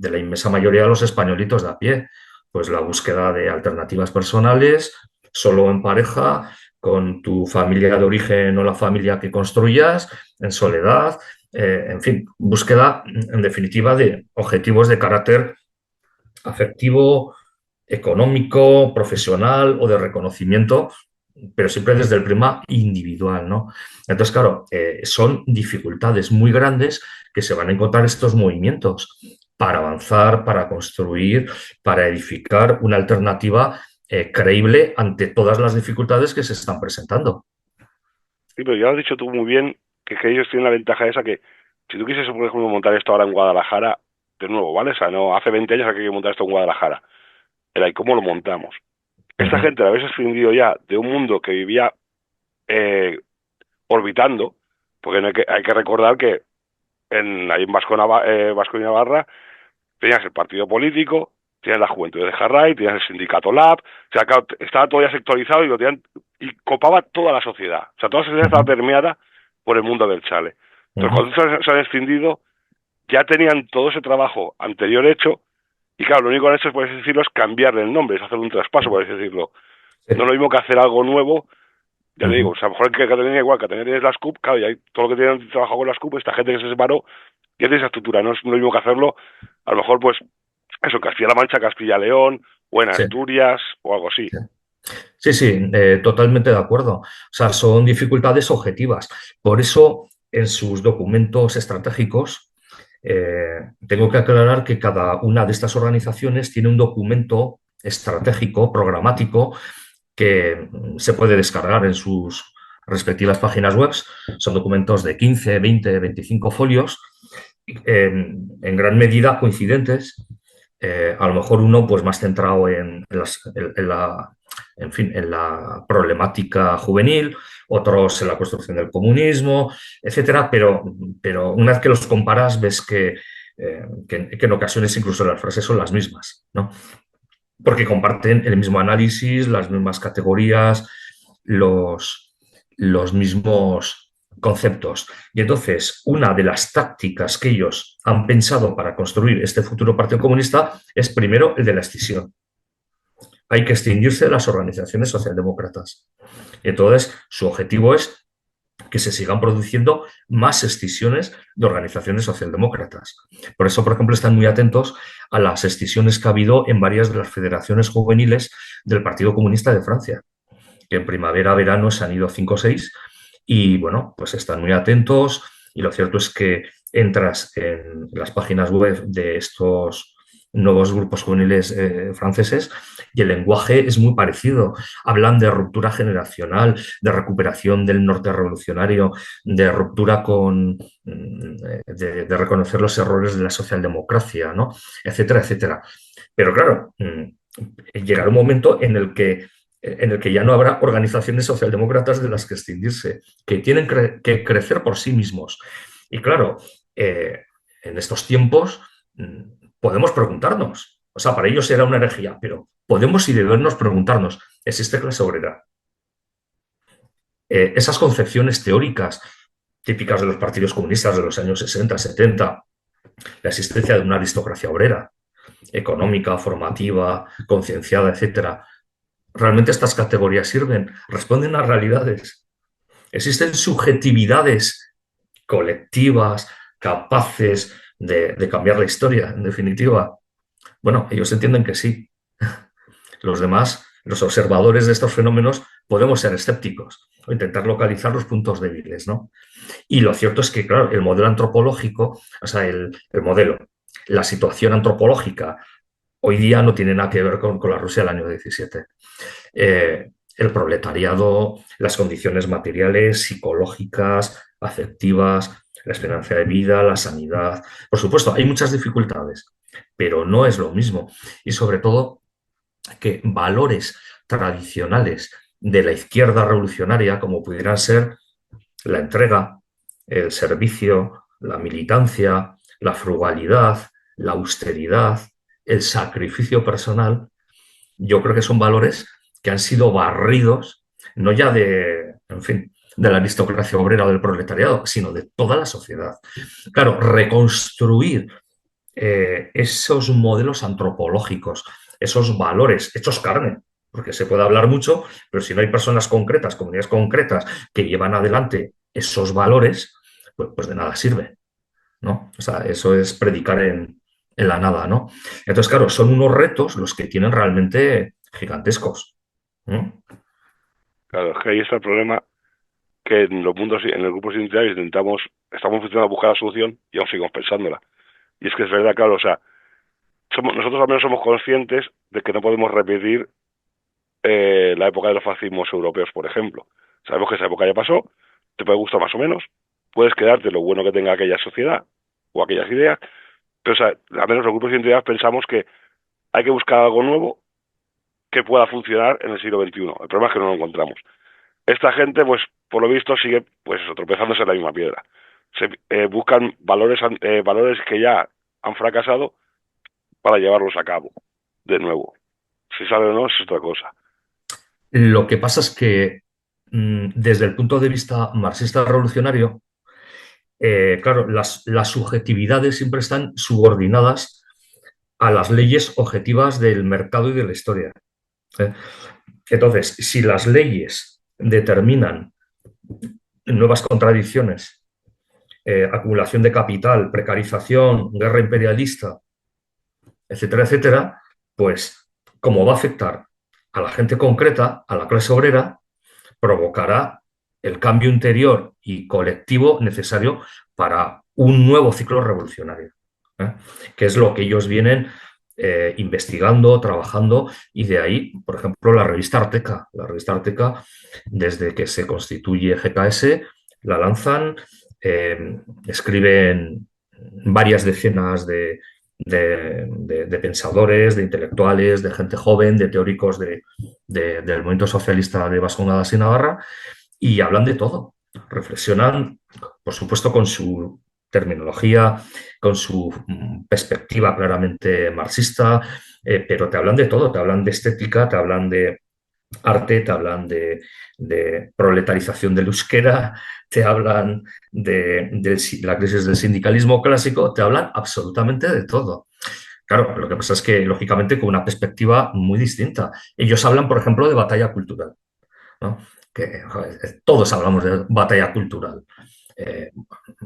la inmensa mayoría de los españolitos de a pie. Pues la búsqueda de alternativas personales, solo en pareja, con tu familia de origen o la familia que construyas, en soledad, en fin, búsqueda en definitiva de objetivos de carácter afectivo, económico, profesional o de reconocimiento, pero siempre desde el prisma individual, ¿no? Entonces, claro, son dificultades muy grandes que se van a encontrar estos movimientos para avanzar, para construir, para edificar una alternativa creíble ante todas las dificultades que se están presentando. Sí, pero ya lo has dicho tú muy bien, que ellos tienen la ventaja esa que si tú quisieras, por ejemplo, montar esto ahora en Guadalajara, de nuevo, ¿vale? O sea, no, hace 20 años hay que montar esto en Guadalajara. Era, ¿y cómo lo montamos? Esta gente la habéis escindido ya de un mundo que vivía orbitando, porque no hay que recordar que ahí en Vasco y Navarra tenías el partido político, tenías la juventud de Jarray, tenías el sindicato LAB, o sea, claro, estaba todo ya sectorizado y copaba toda la sociedad. O sea, toda la sociedad estaba permeada por el mundo del chale. Entonces, cuando se han extendido, ya tenían todo ese trabajo anterior hecho, y claro, lo único que han hecho, por así decirlo, es cambiarle el nombre, es hacer un traspaso, por así decirlo. No es lo mismo que hacer algo nuevo. Ya te digo, o sea, a lo mejor que Cataluña igual, Cataluña tienes las CUP, claro, y hay todo lo que tienen trabajado con las CUP, esta gente que se separó, ya tiene esa estructura, no es lo mismo que hacerlo, a lo mejor, pues, eso, Castilla-La Mancha, Castilla-León, o en Asturias, o algo así. Sí, sí, totalmente de acuerdo. O sea, son dificultades objetivas. Por eso, en sus documentos estratégicos, tengo que aclarar que cada una de estas organizaciones tiene un documento estratégico, programático, que se puede descargar en sus respectivas páginas web. Son documentos de 15, 20, 25 folios, en gran medida coincidentes. A lo mejor uno pues más centrado en la problemática juvenil, otros en la construcción del comunismo, etcétera, pero una vez que los comparas ves que en ocasiones incluso las frases son las mismas, ¿no? Porque comparten el mismo análisis, las mismas categorías, los mismos conceptos. Y entonces, una de las tácticas que ellos han pensado para construir este futuro Partido Comunista es primero el de la escisión. Hay que extinguirse de las organizaciones socialdemócratas. Entonces, su objetivo es que se sigan produciendo más escisiones de organizaciones socialdemócratas. Por eso, por ejemplo, están muy atentos a las escisiones que ha habido en varias de las federaciones juveniles del Partido Comunista de Francia, que en primavera, verano se han ido 5 o 6 y, bueno, pues están muy atentos y lo cierto es que entras en las páginas web de estos nuevos grupos juveniles franceses y el lenguaje es muy parecido. Hablan de ruptura generacional, de recuperación del norte revolucionario, de ruptura de reconocer los errores de la socialdemocracia, ¿no? Etcétera, etcétera. Pero claro, llegará un momento en el que ya no habrá organizaciones socialdemócratas de las que extinguirse, que tienen que crecer por sí mismos. Y claro, en estos tiempos podemos preguntarnos, o sea, para ellos será una herejía, pero podemos y debemos preguntarnos, ¿existe clase obrera? Esas concepciones teóricas típicas de los partidos comunistas de los años 60, 70, la existencia de una aristocracia obrera, económica, formativa, concienciada, etcétera. ¿Realmente estas categorías sirven? ¿Responden a realidades? ¿Existen subjetividades colectivas capaces de cambiar la historia, en definitiva? Bueno, ellos entienden que sí. Los demás, los observadores de estos fenómenos, podemos ser escépticos o intentar localizar los puntos débiles, ¿no? Y lo cierto es que, claro, el modelo antropológico, o sea, el modelo, la situación antropológica, hoy día no tiene nada que ver con la Rusia del año 17. El proletariado, las condiciones materiales, psicológicas, afectivas, la esperanza de vida, la sanidad. Por supuesto, hay muchas dificultades, pero no es lo mismo. Y sobre todo, que valores tradicionales de la izquierda revolucionaria, como pudieran ser la entrega, el servicio, la militancia, la frugalidad, la austeridad, el sacrificio personal, yo creo que son valores que han sido barridos, no ya en fin, de la aristocracia obrera o del proletariado, sino de toda la sociedad. Claro, reconstruir esos modelos antropológicos, esos valores hechos carne, porque se puede hablar mucho, pero si no hay personas concretas, comunidades concretas que llevan adelante esos valores, pues de nada sirve, ¿no? O sea, eso es predicar en la nada, ¿no? Entonces, claro, son unos retos los que tienen realmente gigantescos. Claro, es que ahí está el problema, que en los mundos, en el grupo identitario estamos intentando buscar la solución y aún seguimos pensándola. Y es que es verdad, claro, o sea, nosotros al menos somos conscientes de que no podemos repetir la época de los fascismos europeos, por ejemplo. Sabemos que esa época ya pasó, te puede gustar más o menos, puedes quedarte lo bueno que tenga aquella sociedad o aquellas ideas, pero o sea, al menos los grupos de identidad pensamos que hay que buscar algo nuevo que pueda funcionar en el siglo XXI. El problema es que no lo encontramos. Esta gente, pues, por lo visto, sigue, pues eso, tropezándose en la misma piedra. Buscan valores que ya han fracasado para llevarlos a cabo, de nuevo. Si sale o no, es otra cosa. Lo que pasa es que desde el punto de vista marxista revolucionario, claro, las subjetividades siempre están subordinadas a las leyes objetivas del mercado y de la historia. ¿Eh? Entonces, si las leyes determinan nuevas contradicciones, acumulación de capital, precarización, guerra imperialista, etcétera, etcétera, pues como va a afectar a la gente concreta, a la clase obrera, provocará el cambio interior y colectivo necesario para un nuevo ciclo revolucionario, ¿eh? Que es lo que ellos vienen investigando, trabajando, y de ahí, por ejemplo, la revista Arteca. La revista Arteca, desde que se constituye GKS, la lanzan, escriben varias decenas de pensadores, de intelectuales, de gente joven, de teóricos del movimiento socialista de Vascongadas y Navarra, y hablan de todo. Reflexionan, por supuesto, con su terminología, con su perspectiva claramente marxista, pero te hablan de todo, te hablan de estética, te hablan de arte, te hablan de proletarización del euskera, te hablan de la crisis del sindicalismo clásico, te hablan absolutamente de todo. Claro, lo que pasa es que, lógicamente, con una perspectiva muy distinta. Ellos hablan, por ejemplo, de batalla cultural, ¿no? Que joder, todos hablamos de batalla cultural. Eh,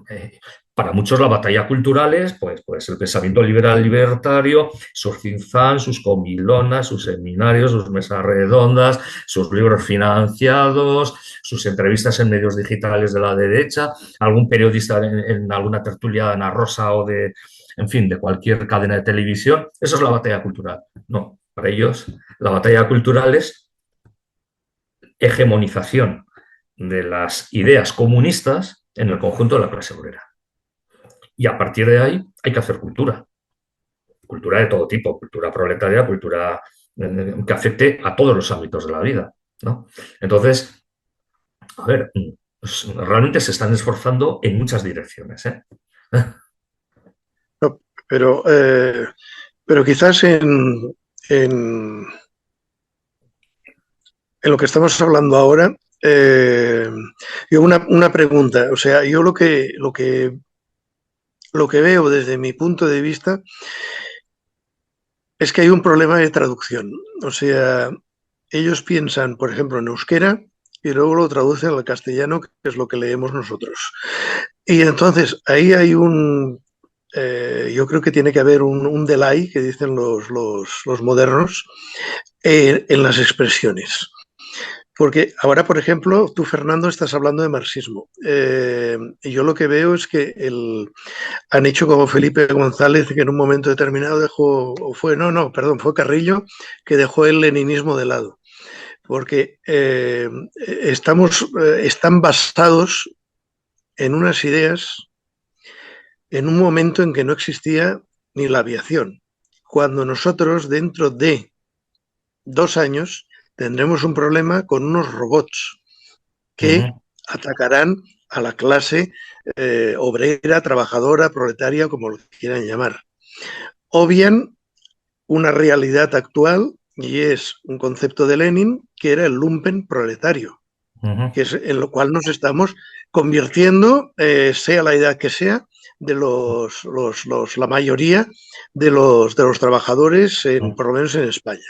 eh, para muchos la batalla cultural es pues el pensamiento liberal libertario, sus Cinzán, sus comilonas, sus seminarios, sus mesas redondas, sus libros financiados, sus entrevistas en medios digitales de la derecha, algún periodista en alguna tertulia de Ana Rosa o en fin, de cualquier cadena de televisión. Eso es la batalla cultural. No, para ellos la batalla cultural es hegemonización de las ideas comunistas en el conjunto de la clase obrera. Y a partir de ahí hay que hacer cultura. Cultura de todo tipo, cultura proletaria, cultura que afecte a todos los ámbitos de la vida, ¿no? Entonces, a ver, pues, realmente se están esforzando en muchas direcciones, ¿eh? No, pero quizás en, en lo que estamos hablando ahora, yo una pregunta, o sea, yo lo que veo desde mi punto de vista es que hay un problema de traducción. O sea, ellos piensan, por ejemplo, en euskera y luego lo traducen al castellano, que es lo que leemos nosotros. Y entonces ahí hay yo creo que tiene que haber un delay, que dicen los modernos, en las expresiones. Porque ahora, por ejemplo, tú, Fernando, estás hablando de marxismo. Y yo lo que veo es que han hecho como Felipe González, que en un momento determinado dejó, o fue, no, perdón, fue Carrillo, que dejó el leninismo de lado. Porque están basados en unas ideas en un momento en que no existía ni la aviación. Cuando nosotros, dentro de 2 años, tendremos un problema con unos robots que atacarán a la clase obrera, trabajadora, proletaria, como lo quieran llamar. Obvian una realidad actual y es un concepto de Lenin que era el lumpen proletario, que es en lo cual nos estamos convirtiendo, sea la edad que sea, de la mayoría de los trabajadores, por lo menos en España.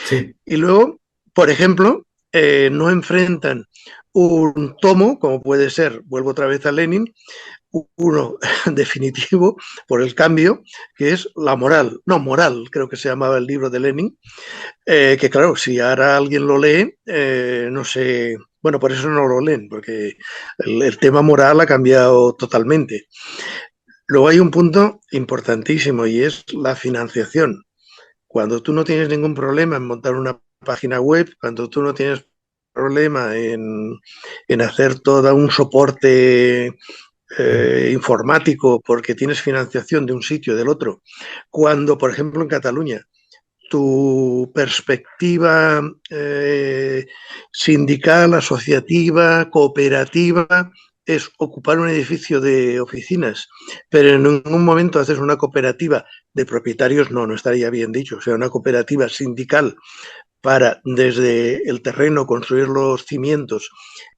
Sí. Y luego, por ejemplo, no enfrentan un tomo, como puede ser, vuelvo otra vez a Lenin, uno definitivo por el cambio, que es la moral. No, moral, creo que se llamaba el libro de Lenin, que claro, si ahora alguien lo lee, no sé, bueno, por eso no lo leen, porque el tema moral ha cambiado totalmente. Luego hay un punto importantísimo y es la financiación. Cuando tú no tienes ningún problema en montar una página web, cuando tú no tienes problema en hacer todo un soporte informático porque tienes financiación de un sitio, del otro, cuando, por ejemplo, en Cataluña, tu perspectiva sindical, asociativa, cooperativa, es ocupar un edificio de oficinas, pero en un momento haces una cooperativa de propietarios, no estaría bien dicho, o sea, una cooperativa sindical para desde el terreno construir los cimientos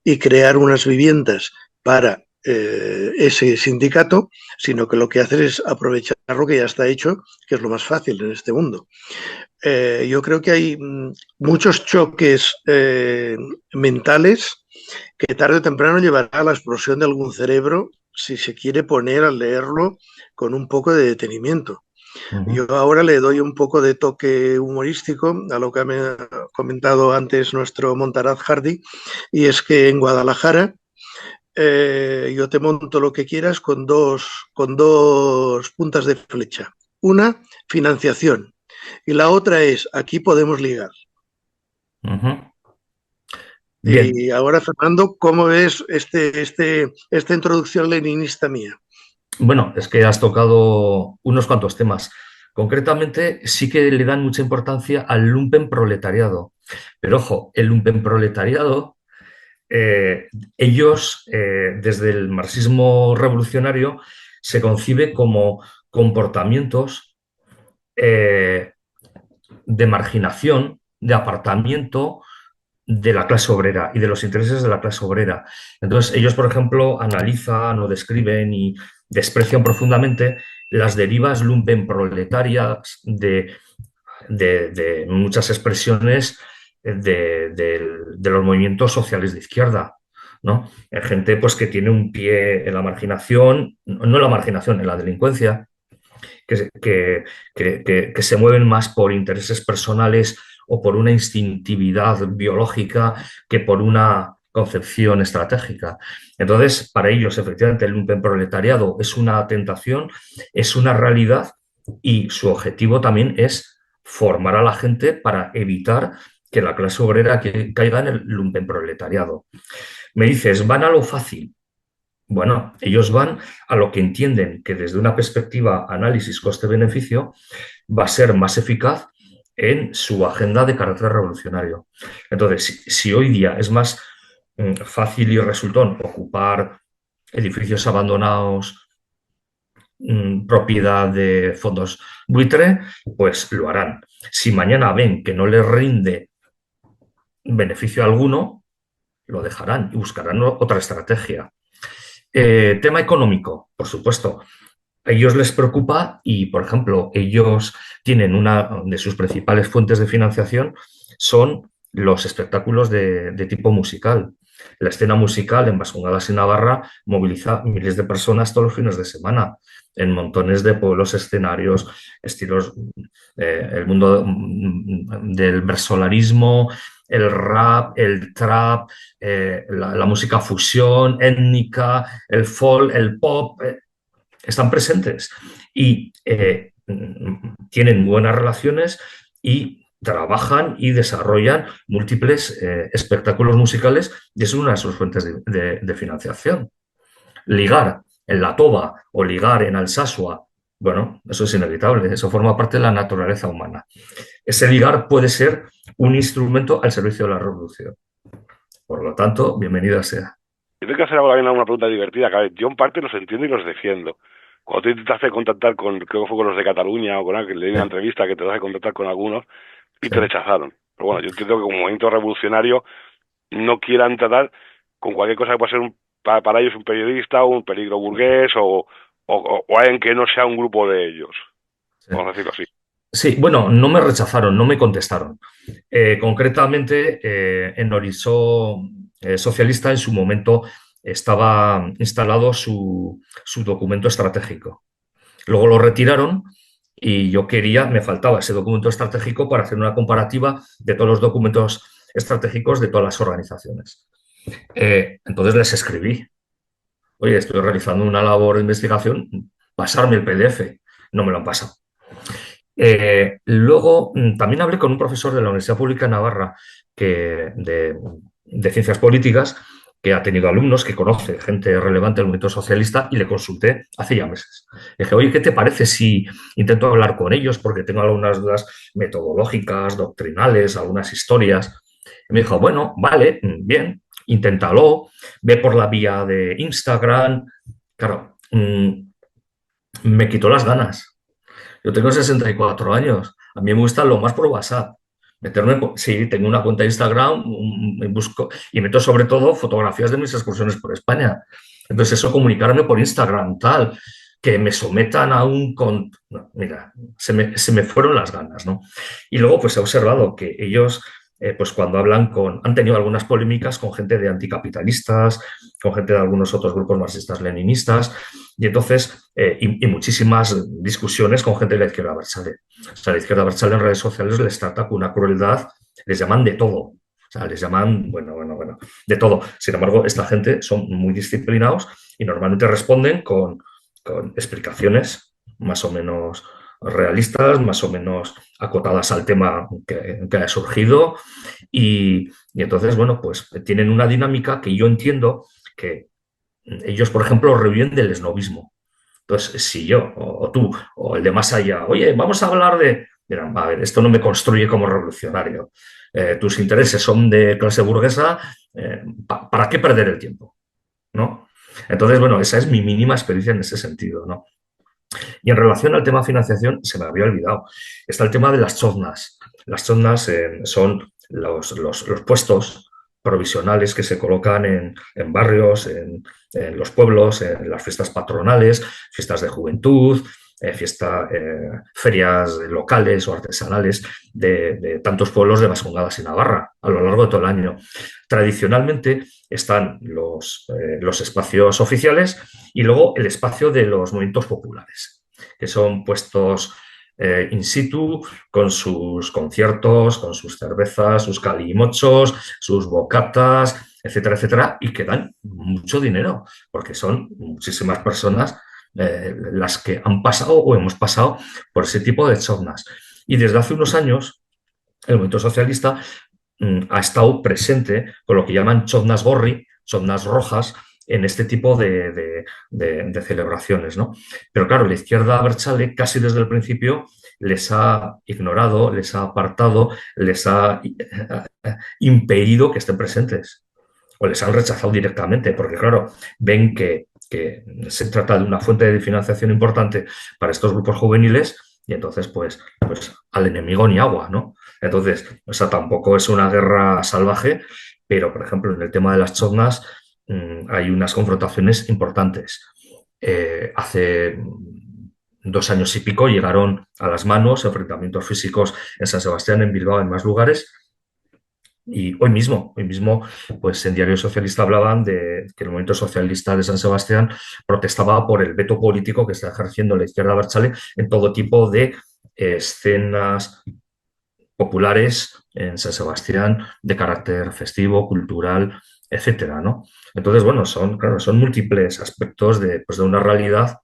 y crear unas viviendas para ese sindicato, sino que lo que haces es aprovechar lo que ya está hecho, que es lo más fácil en este mundo. Yo creo que hay muchos choques mentales que tarde o temprano llevará a la explosión de algún cerebro si se quiere poner a leerlo con un poco de detenimiento. Yo ahora le doy un poco de toque humorístico a lo que me ha comentado antes nuestro Montaraz Hardy, y es que en Guadalajara yo te monto lo que quieras con dos puntas de flecha. Una, financiación, y la otra es, aquí podemos ligar. Bien. Y ahora, Fernando, ¿cómo ves esta introducción leninista mía? Bueno, es que has tocado unos cuantos temas. Concretamente, sí que le dan mucha importancia al lumpenproletariado. Pero ojo, el lumpenproletariado, ellos, desde el marxismo revolucionario, se concibe como comportamientos de marginación, de apartamiento de la clase obrera y de los intereses de la clase obrera. Entonces, ellos, por ejemplo, analizan o describen y desprecian profundamente las derivas lumpenproletarias de muchas expresiones de los movimientos sociales de izquierda, ¿no? Hay gente pues, que tiene un pie en la marginación, no en la marginación, en la delincuencia, que se mueven más por intereses personales o por una instintividad biológica que por una concepción estratégica. Entonces, para ellos, efectivamente, el lumpenproletariado es una tentación, es una realidad y su objetivo también es formar a la gente para evitar que la clase obrera caiga en el lumpenproletariado. Me dices, van a lo fácil. Bueno, ellos van a lo que entienden que desde una perspectiva análisis coste-beneficio va a ser más eficaz en su agenda de carácter revolucionario. Entonces, si hoy día es más fácil y resultón ocupar edificios abandonados, propiedad de fondos buitre, pues lo harán. Si mañana ven que no les rinde beneficio alguno, lo dejarán y buscarán otra estrategia. Tema económico, por supuesto. A ellos les preocupa y, por ejemplo, ellos tienen una de sus principales fuentes de financiación son los espectáculos de tipo musical. La escena musical en Vascongadas y Navarra moviliza miles de personas todos los fines de semana en montones de pueblos, escenarios, estilos, el mundo del versolarismo, el rap, el trap, la música fusión, étnica, el folk, el pop, están presentes y tienen buenas relaciones y trabajan y desarrollan múltiples espectáculos musicales y es una de sus fuentes de financiación. Ligar en la toba o ligar en Alsasua, bueno, eso es inevitable, eso forma parte de la naturaleza humana. Ese ligar puede ser un instrumento al servicio de la revolución. Por lo tanto, bienvenida sea. Yo tengo que hacer ahora bien una pregunta divertida, que a ver, yo en parte los entiendo y los defiendo. Cuando tú intentaste contactar con, creo que fue con los de Cataluña o con alguien, le di una entrevista que te vas a contactar con algunos y te rechazaron. Pero bueno, yo entiendo que como movimiento revolucionario no quieran tratar con cualquier cosa que pueda ser para ellos un periodista o un peligro burgués o alguien que no sea un grupo de ellos. Sí. Vamos a decirlo así. Sí, bueno, no me rechazaron, no me contestaron. Concretamente, en Horizon Socialista en su momento estaba instalado su documento estratégico. Luego lo retiraron y yo me faltaba ese documento estratégico para hacer una comparativa de todos los documentos estratégicos de todas las organizaciones. Entonces les escribí, oye, estoy realizando una labor de investigación, pasarme el PDF, no me lo han pasado. Luego también hablé con un profesor de la Universidad Pública de Navarra de Ciencias Políticas que ha tenido alumnos, que conoce gente relevante del movimiento socialista y le consulté hace ya meses. Le dije, oye, ¿qué te parece si intento hablar con ellos? Porque tengo algunas dudas metodológicas, doctrinales, algunas historias. Y me dijo, bueno, vale, bien, inténtalo, ve por la vía de Instagram. Claro, me quitó las ganas. Yo tengo 64 años. A mí me gusta lo más por WhatsApp. Sí, tengo una cuenta de Instagram, busco y meto sobre todo fotografías de mis excursiones por España. Entonces eso, comunicarme por Instagram, tal, que me sometan a no, mira, se me fueron las ganas, ¿no? Y luego pues he observado que ellos, pues cuando han tenido algunas polémicas con gente de anticapitalistas, con gente de algunos otros grupos marxistas-leninistas, y entonces, y muchísimas discusiones con gente de la izquierda abertzale. O sea, la izquierda abertzale en redes sociales les trata con una crueldad, les llaman de todo. O sea, les llaman, bueno, de todo. Sin embargo, esta gente son muy disciplinados y normalmente responden con explicaciones más o menos realistas, más o menos acotadas al tema que ha surgido. Y entonces, bueno, pues tienen una dinámica que yo entiendo que ellos, por ejemplo, reviven del esnovismo. Entonces, si yo o tú o el de más allá, oye, vamos a hablar de... Mira, a ver, esto no me construye como revolucionario. Tus intereses son de clase burguesa, ¿para qué perder el tiempo? ¿No? Entonces, bueno, esa es mi mínima experiencia en ese sentido, ¿no? Y en relación al tema financiación, se me había olvidado, está el tema de las choznas. Las choznas son los puestos provisionales que se colocan en barrios, en los pueblos, en las fiestas patronales, fiestas de juventud, ferias locales o artesanales de tantos pueblos de Vascongadas y Navarra a lo largo de todo el año. Tradicionalmente están los espacios oficiales y luego el espacio de los movimientos populares, que son puestos in situ, con sus conciertos, con sus cervezas, sus calimochos, sus bocatas, etcétera, etcétera, y que dan mucho dinero, porque son muchísimas personas las que han pasado o hemos pasado por ese tipo de choznas. Y desde hace unos años, el movimiento socialista ha estado presente con lo que llaman choznas gorri, choznas rojas, en este tipo de celebraciones, ¿no? Pero claro, la izquierda abertzale casi desde el principio les ha ignorado, les ha apartado, les ha impedido que estén presentes o les han rechazado directamente, porque claro, ven que se trata de una fuente de financiación importante para estos grupos juveniles y entonces pues al enemigo ni agua, ¿no? Entonces, o sea, tampoco es una guerra salvaje, pero por ejemplo en el tema de las choznas hay unas confrontaciones importantes. Hace 2 años y pico llegaron a las manos enfrentamientos físicos en San Sebastián, en Bilbao, en más lugares. Y hoy mismo, pues en Diario Socialista hablaban de que el movimiento socialista de San Sebastián protestaba por el veto político que está ejerciendo la izquierda abertzale en todo tipo de escenas populares en San Sebastián de carácter festivo, cultural, etcétera, ¿no? Entonces, bueno, claro, son múltiples aspectos pues, de una realidad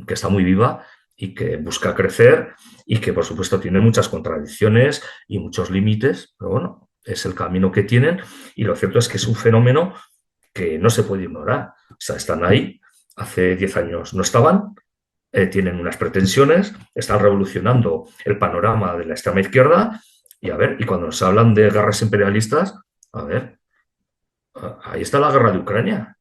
que está muy viva y que busca crecer y que, por supuesto, tiene muchas contradicciones y muchos límites, pero bueno, es el camino que tienen y lo cierto es que es un fenómeno que no se puede ignorar. O sea, están ahí, hace 10 años no estaban, tienen unas pretensiones, están revolucionando el panorama de la extrema izquierda y a ver, y cuando nos hablan de guerras imperialistas, a ver, ahí está la guerra de Ucrania.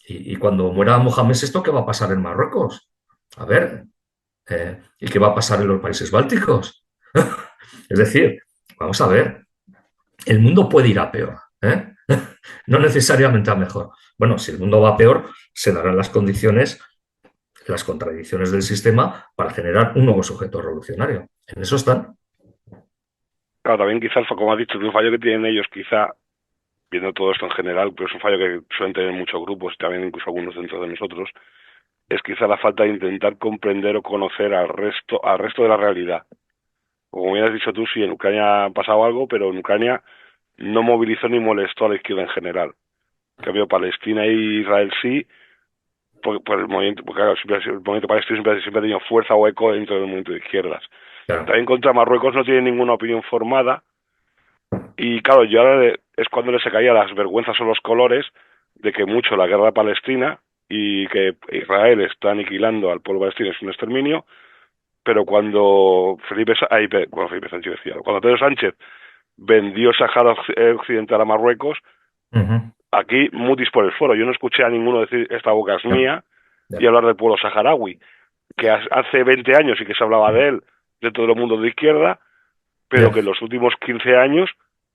Y cuando muera Mohamed VI, ¿qué va a pasar en Marruecos? A ver, ¿y qué va a pasar en los países bálticos? Es decir, vamos a ver, el mundo puede ir a peor, ¿eh? No necesariamente a mejor. Bueno, si el mundo va a peor, se darán las condiciones, las contradicciones del sistema para generar un nuevo sujeto revolucionario. En eso están. Claro, también quizás, como has dicho, un fallo que tienen ellos, quizá, viendo todo esto en general, pero es un fallo que suelen tener muchos grupos y también incluso algunos dentro de nosotros, es quizá la falta de intentar comprender o conocer al resto de la realidad. Como bien has dicho tú, sí, en Ucrania ha pasado algo, pero en Ucrania no movilizó ni molestó a la izquierda en general. En cambio, Palestina e Israel sí, por el movimiento, porque claro, el movimiento palestino siempre ha tenido fuerza o eco dentro del movimiento de izquierdas. Claro. También contra Marruecos no tiene ninguna opinión formada, y claro, yo ahora es cuando se caían las vergüenzas o los colores de que mucho la guerra de Palestina y que Israel está aniquilando al pueblo palestino es un exterminio, pero cuando Felipe Sánchez decía, cuando Pedro Sánchez vendió Sahara Occidental a Marruecos, aquí mutis por el foro. Yo no escuché a ninguno decir esta boca es mía y hablar del pueblo saharaui, que hace 20 años sí que se hablaba de él, de todo el mundo de izquierda, pero que en los últimos 15 años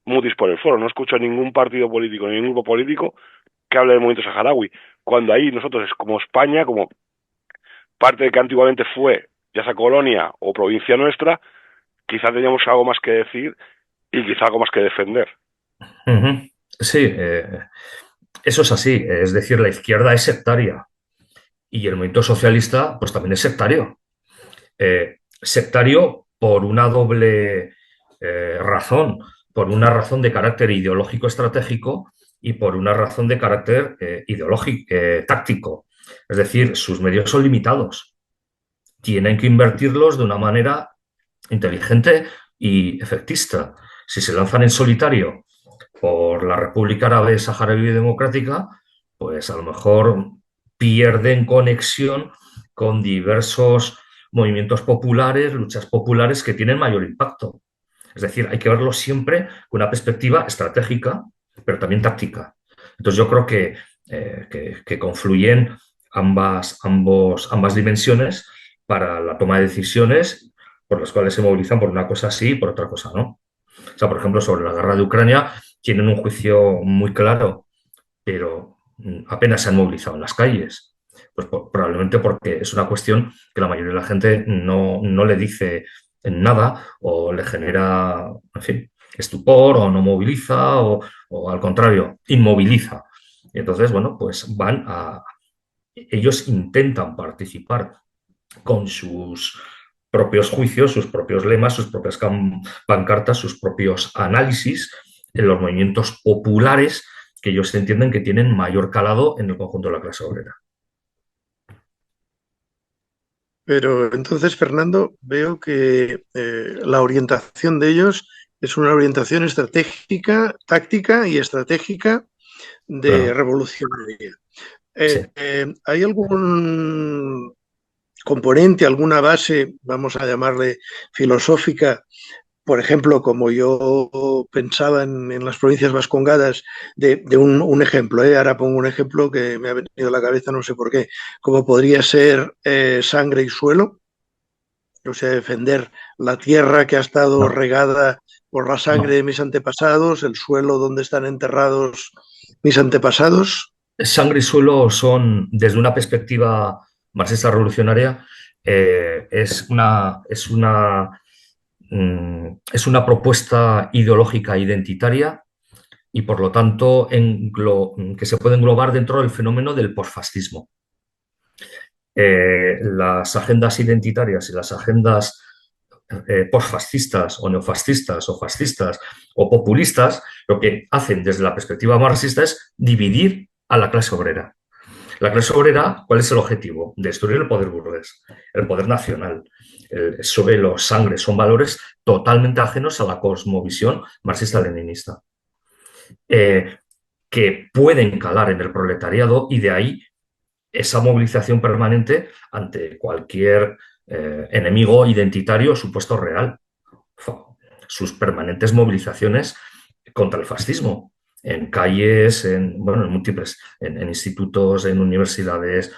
mutis por el foro. No escucho a ningún partido político, ni ningún grupo político que hable del movimiento saharaui. Cuando ahí nosotros, como España, como parte de que antiguamente fue ya sea colonia o provincia nuestra, quizá teníamos algo más que decir y quizá algo más que defender. Sí, eso es así. Es decir, la izquierda es sectaria y el movimiento socialista pues también es sectario. Sectario por una doble razón, por una razón de carácter ideológico estratégico y por una razón de carácter ideológico táctico. Es decir, sus medios son limitados. Tienen que invertirlos de una manera inteligente y efectista. Si se lanzan en solitario por la República Árabe Saharaui Democrática, pues a lo mejor pierden conexión con diversos movimientos populares, luchas populares que tienen mayor impacto. Es decir, hay que verlo siempre con una perspectiva estratégica, pero también táctica. Entonces yo creo que confluyen ambas dimensiones para la toma de decisiones por las cuales se movilizan por una cosa sí y por otra cosa no. O sea, por ejemplo, sobre la guerra de Ucrania tienen un juicio muy claro, pero apenas se han movilizado en las calles. Pues probablemente porque es una cuestión que la mayoría de la gente no le dice en nada o le genera, en fin, estupor o no moviliza o al contrario, inmoviliza. Y entonces, bueno, pues ellos intentan participar con sus propios juicios, sus propios lemas, sus propias pancartas, sus propios análisis en los movimientos populares que ellos entienden que tienen mayor calado en el conjunto de la clase obrera. Pero entonces, Fernando, veo que la orientación de ellos es una orientación estratégica, táctica y estratégica de claro, revolucionaria. sí. ¿Hay algún componente, alguna base, vamos a llamarle filosófica, por ejemplo, como yo pensaba en las provincias vascongadas, de un ejemplo, ahora pongo un ejemplo que me ha venido a la cabeza, no sé por qué, como podría ser sangre y suelo, o sea, defender la tierra que ha estado No, regada por la sangre no. de mis antepasados, el suelo donde están enterrados mis antepasados. Sangre y suelo son, desde una perspectiva marxista revolucionaria, es una propuesta ideológica identitaria y, por lo tanto, que se puede englobar dentro del fenómeno del posfascismo. Las agendas identitarias y las agendas posfascistas o neofascistas o fascistas o populistas, lo que hacen desde la perspectiva marxista es dividir a la clase obrera. La clase obrera, ¿cuál es el objetivo? Destruir el poder burgués, el poder nacional. El suelo, sangre, son valores totalmente ajenos a la cosmovisión marxista-leninista, eh, que pueden calar en el proletariado, y de ahí esa movilización permanente ante cualquier enemigo identitario o supuesto real. Sus permanentes movilizaciones contra el fascismo, en calles, bueno, en múltiples, en institutos, en universidades.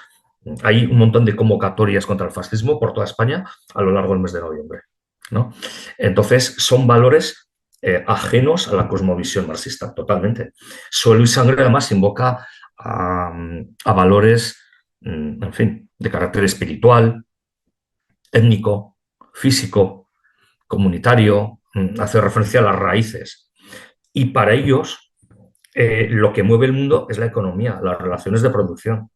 Hay un montón de convocatorias contra el fascismo por toda España a lo largo del mes de noviembre, ¿no? Entonces, son valores ajenos a la cosmovisión marxista, totalmente. Suelo y sangre, además, invoca a valores, en fin, de carácter espiritual, étnico, físico, comunitario, hace referencia a las raíces. Y para ellos, lo que mueve el mundo es la economía, las relaciones de producción.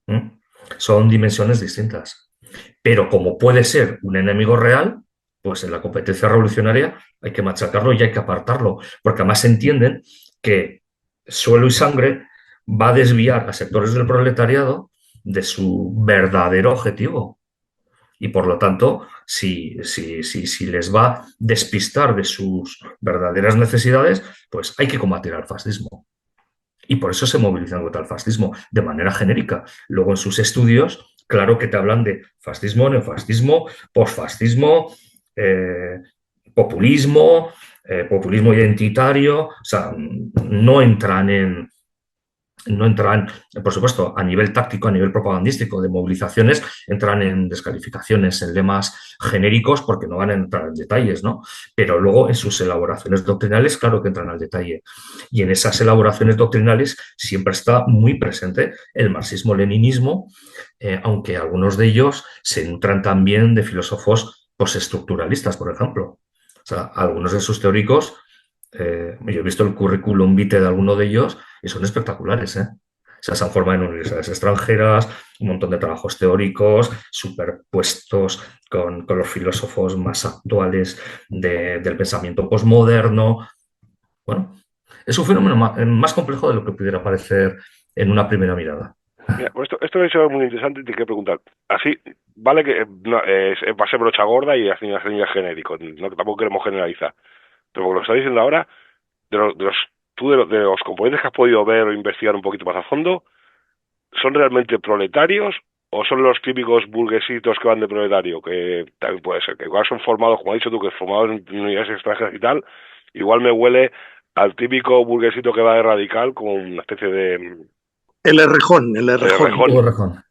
¿Mm? Son dimensiones distintas. Pero como puede ser un enemigo real, pues en la competencia revolucionaria hay que machacarlo y hay que apartarlo, porque además entienden que suelo y sangre va a desviar a sectores del proletariado de su verdadero objetivo. Y por lo tanto, si les va a despistar de sus verdaderas necesidades, pues hay que combatir al fascismo. Y por eso se movilizan contra el fascismo de manera genérica. Luego en sus estudios, claro que te hablan de fascismo, neofascismo, posfascismo, eh, populismo, populismo identitario. O sea, no entran, por supuesto, a nivel táctico, a nivel propagandístico de movilizaciones, entran en descalificaciones, en lemas genéricos, porque no van a entrar en detalles, ¿no? Pero luego en sus elaboraciones doctrinales, claro que entran al detalle. Y en esas elaboraciones doctrinales siempre está muy presente el marxismo-leninismo, aunque algunos de ellos se nutran también de filósofos postestructuralistas, por ejemplo. O sea, algunos de sus teóricos, yo he visto el currículum vitae de alguno de ellos y son espectaculares, ¿eh? O sea, se han formado en universidades extranjeras, un montón de trabajos teóricos superpuestos con los filósofos más actuales del pensamiento posmoderno. Bueno, es un fenómeno más complejo de lo que pudiera parecer en una primera mirada. Mira, pues esto es muy interesante y te quiero preguntar. Así, vale que no, va a ser brocha gorda y así es genérico, no, que tampoco queremos generalizar. Pero como lo está diciendo ahora, de los componentes que has podido ver o investigar un poquito más a fondo, ¿son realmente proletarios o son los típicos burguesitos que van de proletario? Que también puede ser, que igual son formados, como has dicho tú, que formados en universidades extranjeras y tal, igual me huele al típico burguesito que va de radical como una especie El Errejón, el de Errejón. rejón.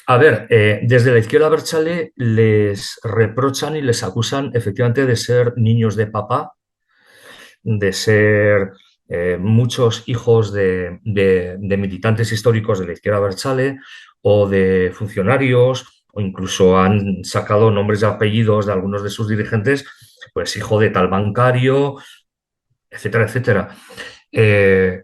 A ver, desde la izquierda Berchale les reprochan y les acusan efectivamente de ser niños de papá, de ser muchos hijos de militantes históricos de la izquierda Berchale o de funcionarios, o incluso han sacado nombres y apellidos de algunos de sus dirigentes, pues hijo de tal bancario, etcétera, etcétera. Eh,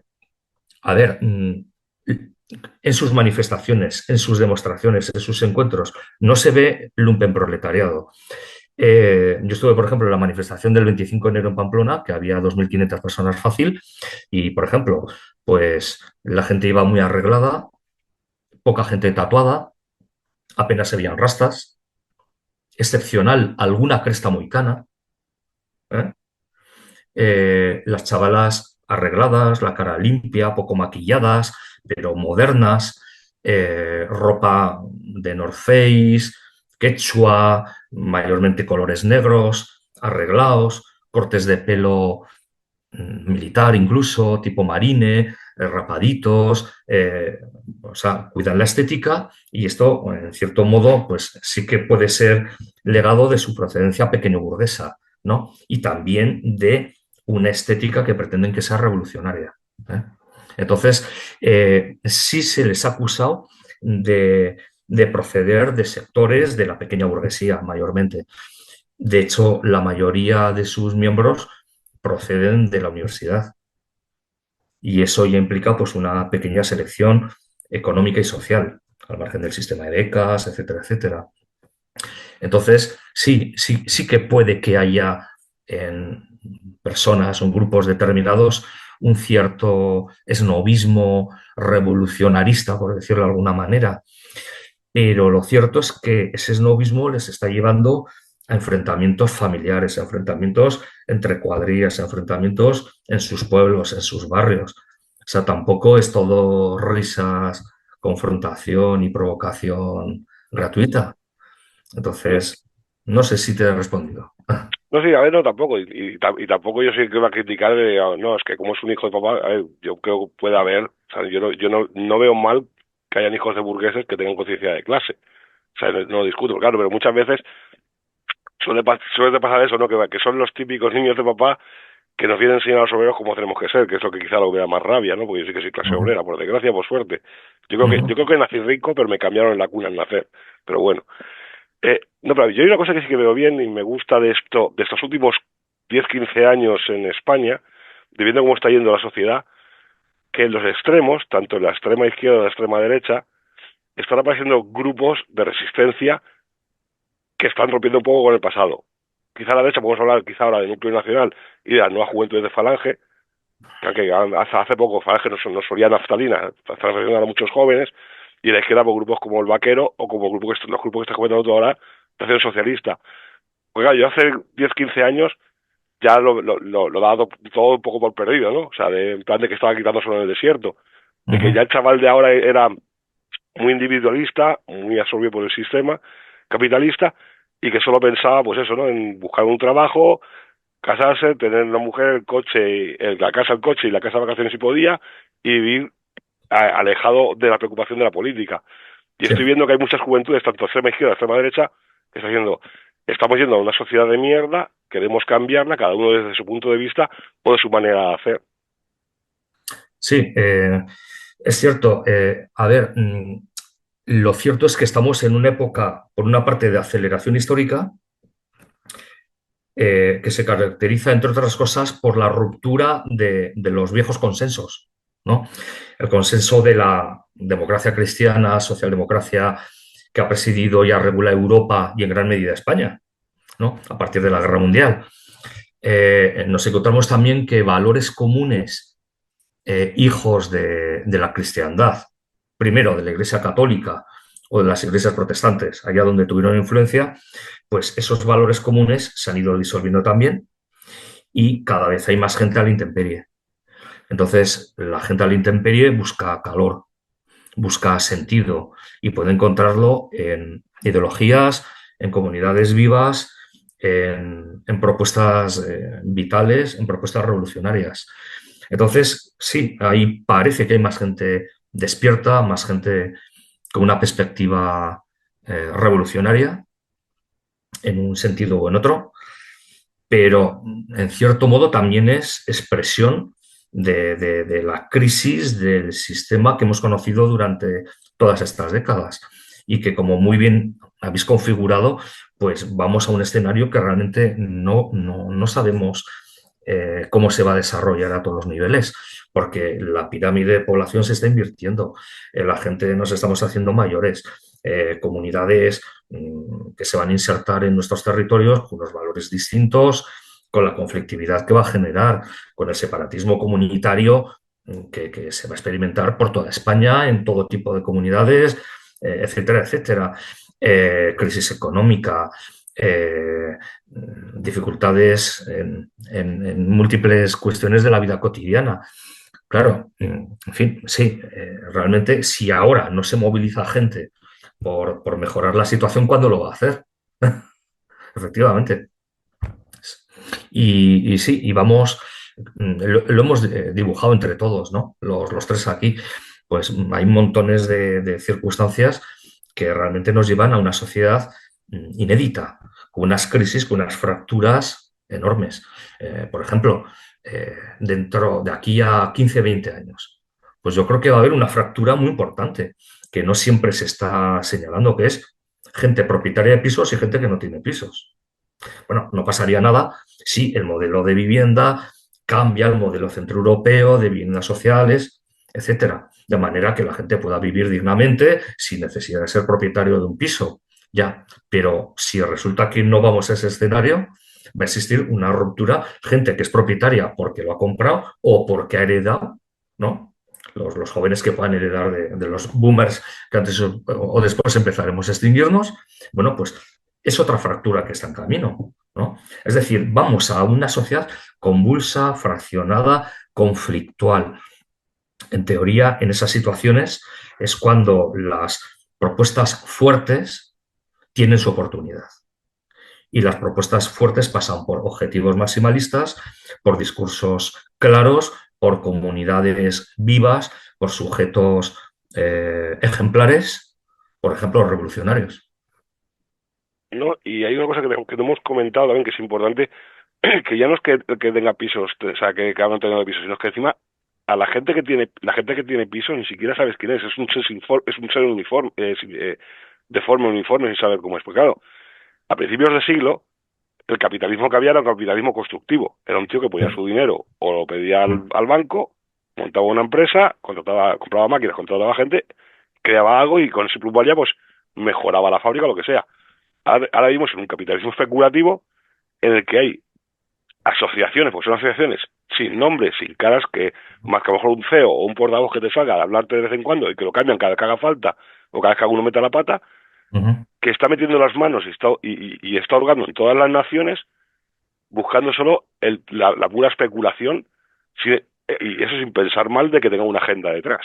a ver, en sus manifestaciones, en sus demostraciones, en sus encuentros, no se ve lumpenproletariado. Yo estuve, por ejemplo, en la manifestación del 25 de enero en Pamplona, que había 2.500 personas fácil, y, por ejemplo, pues la gente iba muy arreglada, poca gente tatuada, apenas se veían rastas, excepcional alguna cresta moicana, ¿eh? Las chavalas arregladas, la cara limpia, poco maquilladas, pero modernas, ropa de North Face, quechua, mayormente colores negros, arreglados, cortes de pelo militar incluso, tipo marine, rapaditos, o sea, cuidan la estética y esto, en cierto modo, pues sí que puede ser legado de su procedencia pequeño-burguesa, ¿no? Y también de una estética que pretenden que sea revolucionaria, ¿eh? Entonces, sí se les ha acusado de proceder de sectores de la pequeña burguesía, mayormente. De hecho, la mayoría de sus miembros proceden de la universidad y eso ya implica pues una pequeña selección económica y social, al margen del sistema de becas, etcétera, etcétera. Entonces, sí que puede que haya en personas o en grupos determinados un cierto esnovismo revolucionarista, por decirlo de alguna manera, pero lo cierto es que ese esnovismo les está llevando a enfrentamientos familiares, a enfrentamientos entre cuadrillas, a enfrentamientos en sus pueblos, en sus barrios. O sea, tampoco es todo risas, confrontación y provocación gratuita. Entonces, no sé si te he respondido. No, sí, a ver, no, tampoco. Y tampoco yo soy el que va a criticar de, no, es que como es un hijo de papá, a ver, yo creo que puede haber, o sea, yo no veo mal que hayan hijos de burgueses que tengan conciencia de clase. O sea, no lo discuto, claro, pero muchas veces suele pasar eso, ¿no? Que son los típicos niños de papá que nos vienen a enseñar a los obreros cómo tenemos que ser, que es lo que quizá lo vea más rabia, ¿no? Porque yo sí que soy clase Ujú, obrera, por desgracia, por suerte. Yo ujú. creo que nací rico, pero me cambiaron en la cuna al nacer. Pero bueno. No, pero yo hay una cosa que sí que veo bien y me gusta de esto, de estos últimos 10 15 años en España, de viendo cómo está yendo la sociedad, que en los extremos, tanto en la extrema izquierda y la extrema derecha, están apareciendo grupos de resistencia que están rompiendo un poco con el pasado. Quizá a la derecha podemos hablar quizá ahora del núcleo nacional y de la nueva juventud de Falange, que hace poco Falange nos solía naftalina, está refiriendo a muchos jóvenes, y a la izquierda por grupos como el Vaquero o como los grupos que está comentando tú ahora, la Acción Socialista. Pues claro, yo hace 10 15 años ya lo daba todo un poco por perdido, ¿no? O sea, en plan de que estaba quitando solo en el desierto. De que ya Ujú. el chaval de ahora era muy individualista, muy absorbido por el sistema capitalista y que solo pensaba, pues eso, ¿no? En buscar un trabajo, casarse, tener una mujer, el coche, la casa, el coche y la casa de vacaciones si podía y vivir alejado de la preocupación de la política. Y Sí. estoy viendo que hay muchas juventudes, tanto extrema izquierda, extrema derecha, que está diciendo, estamos yendo a una sociedad de mierda, queremos cambiarla, cada uno desde su punto de vista o de su manera de hacer. Sí, es cierto. A ver, lo cierto es que estamos en una época, por una parte, de aceleración histórica, que se caracteriza, entre otras cosas, por la ruptura de los viejos consensos, ¿no? El consenso de la democracia cristiana, socialdemocracia que ha presidido y ha regulado Europa y en gran medida España, ¿no? A partir de la Guerra Mundial. Nos encontramos también que valores comunes, hijos de la cristiandad, primero de la Iglesia Católica o de las iglesias protestantes, allá donde tuvieron influencia, pues esos valores comunes se han ido disolviendo también y cada vez hay más gente a la intemperie. Entonces, la gente a la intemperie busca calor, busca sentido y puede encontrarlo en ideologías, en comunidades vivas, en propuestas vitales, en propuestas revolucionarias. Entonces, sí, ahí parece que hay más gente despierta, más gente con una perspectiva revolucionaria en un sentido o en otro, pero en cierto modo también es expresión de la crisis del sistema que hemos conocido durante todas estas décadas y que, como muy bien habéis configurado, pues vamos a un escenario que realmente no sabemos cómo se va a desarrollar a todos los niveles, porque la pirámide de población se está invirtiendo, la gente nos estamos haciendo mayores, comunidades que se van a insertar en nuestros territorios con unos valores distintos, con la conflictividad que va a generar, con el separatismo comunitario que se va a experimentar por toda España, en todo tipo de comunidades, etcétera, etcétera. Crisis económica, dificultades en múltiples cuestiones de la vida cotidiana. Claro, en fin, sí, realmente si ahora no se moviliza gente por mejorar la situación, ¿cuándo lo va a hacer? Efectivamente. Y sí, y vamos, lo hemos dibujado entre todos, ¿no? Los tres aquí, pues hay montones de circunstancias que realmente nos llevan a una sociedad inédita, con unas crisis, con unas fracturas enormes. Por ejemplo, dentro de aquí a 15, 20 años, pues yo creo que va a haber una fractura muy importante, que no siempre se está señalando, que es gente propietaria de pisos y gente que no tiene pisos. Bueno, no pasaría nada si el modelo de vivienda cambia el modelo centroeuropeo de viviendas sociales, etcétera, de manera que la gente pueda vivir dignamente sin necesidad de ser propietario de un piso. Ya, pero si resulta que no vamos a ese escenario, va a existir una ruptura, gente que es propietaria porque lo ha comprado o porque ha heredado, ¿no? Los jóvenes que puedan heredar de los boomers que antes o después empezaremos a extinguirnos, bueno, pues es otra fractura que está en camino, ¿no? Es decir, vamos a una sociedad convulsa, fraccionada, conflictual. En teoría, en esas situaciones es cuando las propuestas fuertes tienen su oportunidad. Y las propuestas fuertes pasan por objetivos maximalistas, por discursos claros, por comunidades vivas, por sujetos ejemplares, por ejemplo, revolucionarios. ¿No? Y hay una cosa que no hemos comentado también que es importante, que ya no es que tenga pisos, o sea, que hagan tenido pisos, sino que encima a la gente que tiene pisos ni siquiera sabes quién es un ser, es un ser uniforme, deforme, uniforme, sin saber cómo es. Porque claro, a principios de siglo, el capitalismo que había era un capitalismo constructivo. Era un tío que ponía su dinero o lo pedía al banco, montaba una empresa, compraba máquinas, contrataba gente, creaba algo y con ese plusvalía pues mejoraba la fábrica o lo que sea. Ahora vivimos en un capitalismo especulativo en el que hay asociaciones, porque son asociaciones sin nombres, sin caras, que más que a lo mejor un CEO o un portavoz que te salga a hablarte de vez en cuando y que lo cambian cada vez que haga falta o cada vez que alguno meta la pata, que está metiendo las manos y está hurgando en todas las naciones buscando solo la pura especulación y eso sin pensar mal de que tenga una agenda detrás.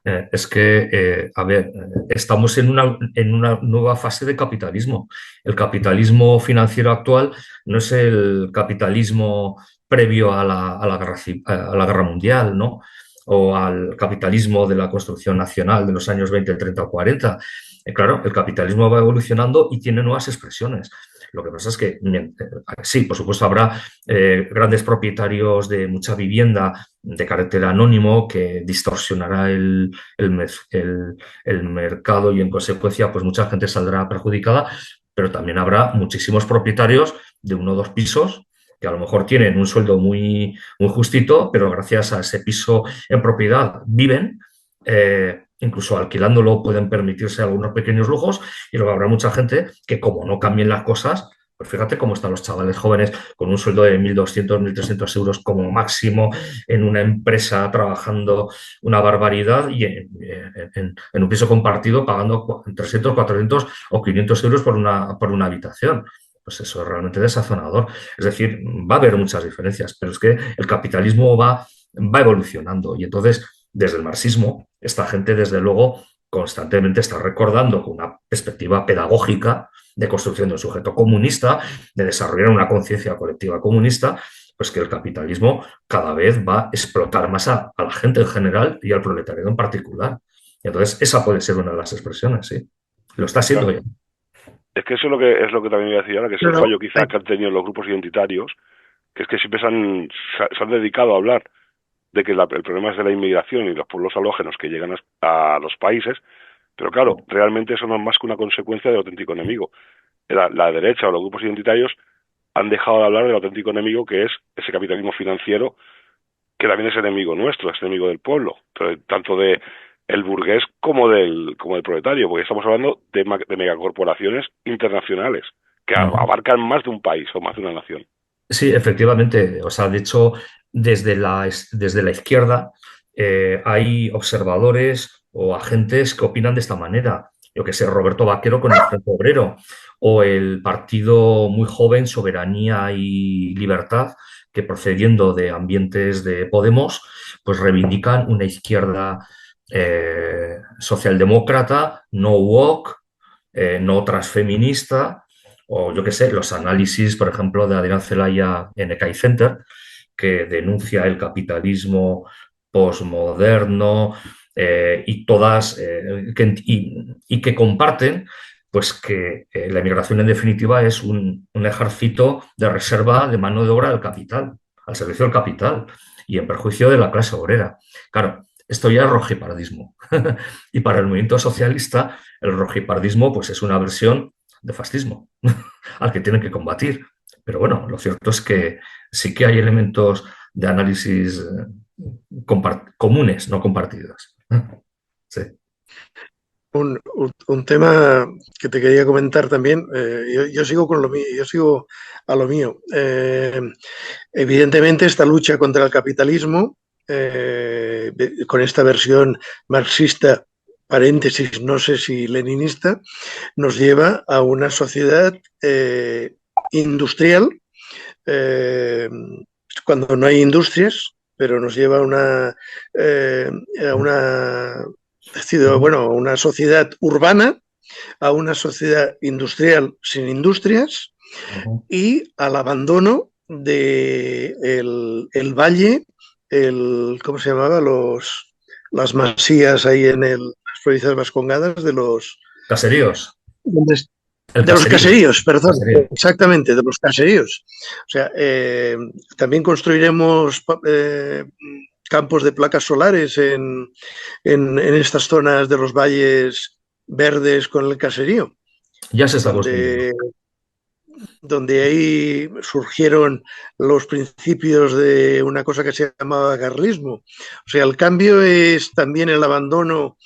Es que, a ver, estamos en una nueva fase de capitalismo. El capitalismo financiero actual no es el capitalismo previo a la guerra mundial, ¿no? O al capitalismo de la construcción nacional de los años 20, 30 o 40. Claro, el capitalismo va evolucionando y tiene nuevas expresiones. Lo que pasa es que, sí, por supuesto, habrá grandes propietarios de mucha vivienda de carácter anónimo que distorsionará el mercado y en consecuencia pues mucha gente saldrá perjudicada, pero también habrá muchísimos propietarios de uno o dos pisos que a lo mejor tienen un sueldo muy, muy justito, pero gracias a ese piso en propiedad viven, incluso alquilándolo pueden permitirse algunos pequeños lujos y luego habrá mucha gente que como no cambien las cosas, pues fíjate cómo están los chavales jóvenes con un sueldo de 1.200, 1.300 euros como máximo en una empresa trabajando una barbaridad y en un piso compartido pagando 300, 400 o 500 euros por una habitación. Pues eso es realmente desazonador. Es decir, va a haber muchas diferencias, pero es que el capitalismo va evolucionando y entonces desde el marxismo esta gente desde luego constantemente está recordando con una perspectiva pedagógica de construcción de un sujeto comunista, de desarrollar una conciencia colectiva comunista, pues que el capitalismo cada vez va a explotar más a la gente en general y al proletariado en particular. Y entonces esa puede ser una de las expresiones, sí. Lo está siendo Claro. ya. Es que eso es lo que también voy a decir ahora, que es el Pero, fallo quizá que han tenido los grupos identitarios, que es que siempre se han dedicado a hablar de que el problema es de la inmigración y los pueblos halógenos que llegan a los países, pero claro, realmente eso no es más que una consecuencia del auténtico enemigo. La derecha o los grupos identitarios han dejado de hablar del auténtico enemigo que es ese capitalismo financiero que también es enemigo nuestro, es enemigo del pueblo, pero tanto de el burgués como del proletario, porque estamos hablando de megacorporaciones internacionales que abarcan más de un país o más de una nación. Sí, efectivamente. O sea, de hecho, desde la izquierda hay observadores o agentes que opinan de esta manera. Yo que sé, Roberto Vaquero con el Frente Obrero o el partido muy joven Soberanía y Libertad, que procediendo de ambientes de Podemos, pues reivindican una izquierda socialdemócrata, no woke, no transfeminista, o yo qué sé, los análisis, por ejemplo, de Adrián Celaya en ECAI Center, que denuncia el capitalismo posmoderno y todas y que comparten pues que la inmigración en definitiva es un ejército de reserva de mano de obra del capital, al servicio del capital y en perjuicio de la clase obrera. Claro, esto ya es rojipardismo. Y para el movimiento socialista, el rojipardismo pues, es una versión de fascismo al que tienen que combatir. Pero bueno, lo cierto es que sí que hay elementos de análisis comunes, no compartidos. Sí. Un tema que te quería comentar también, yo sigo con lo mío, yo sigo a lo mío. Evidentemente, esta lucha contra el capitalismo, con esta versión marxista, paréntesis, no sé si leninista, nos lleva a una sociedad industrial, cuando no hay industrias, pero nos lleva a una sociedad urbana, a una sociedad industrial sin industrias y al abandono de el valle, ¿cómo se llamaba? Las masías ahí en las provincias vascongadas de los caseríos. De los caseríos, perdón, exactamente, de los caseríos. O sea, también construiremos campos de placas solares en estas zonas de los valles verdes con el caserío. Ya se está construyendo. Donde ahí surgieron los principios de una cosa que se llamaba carlismo. O sea, el cambio es también el abandono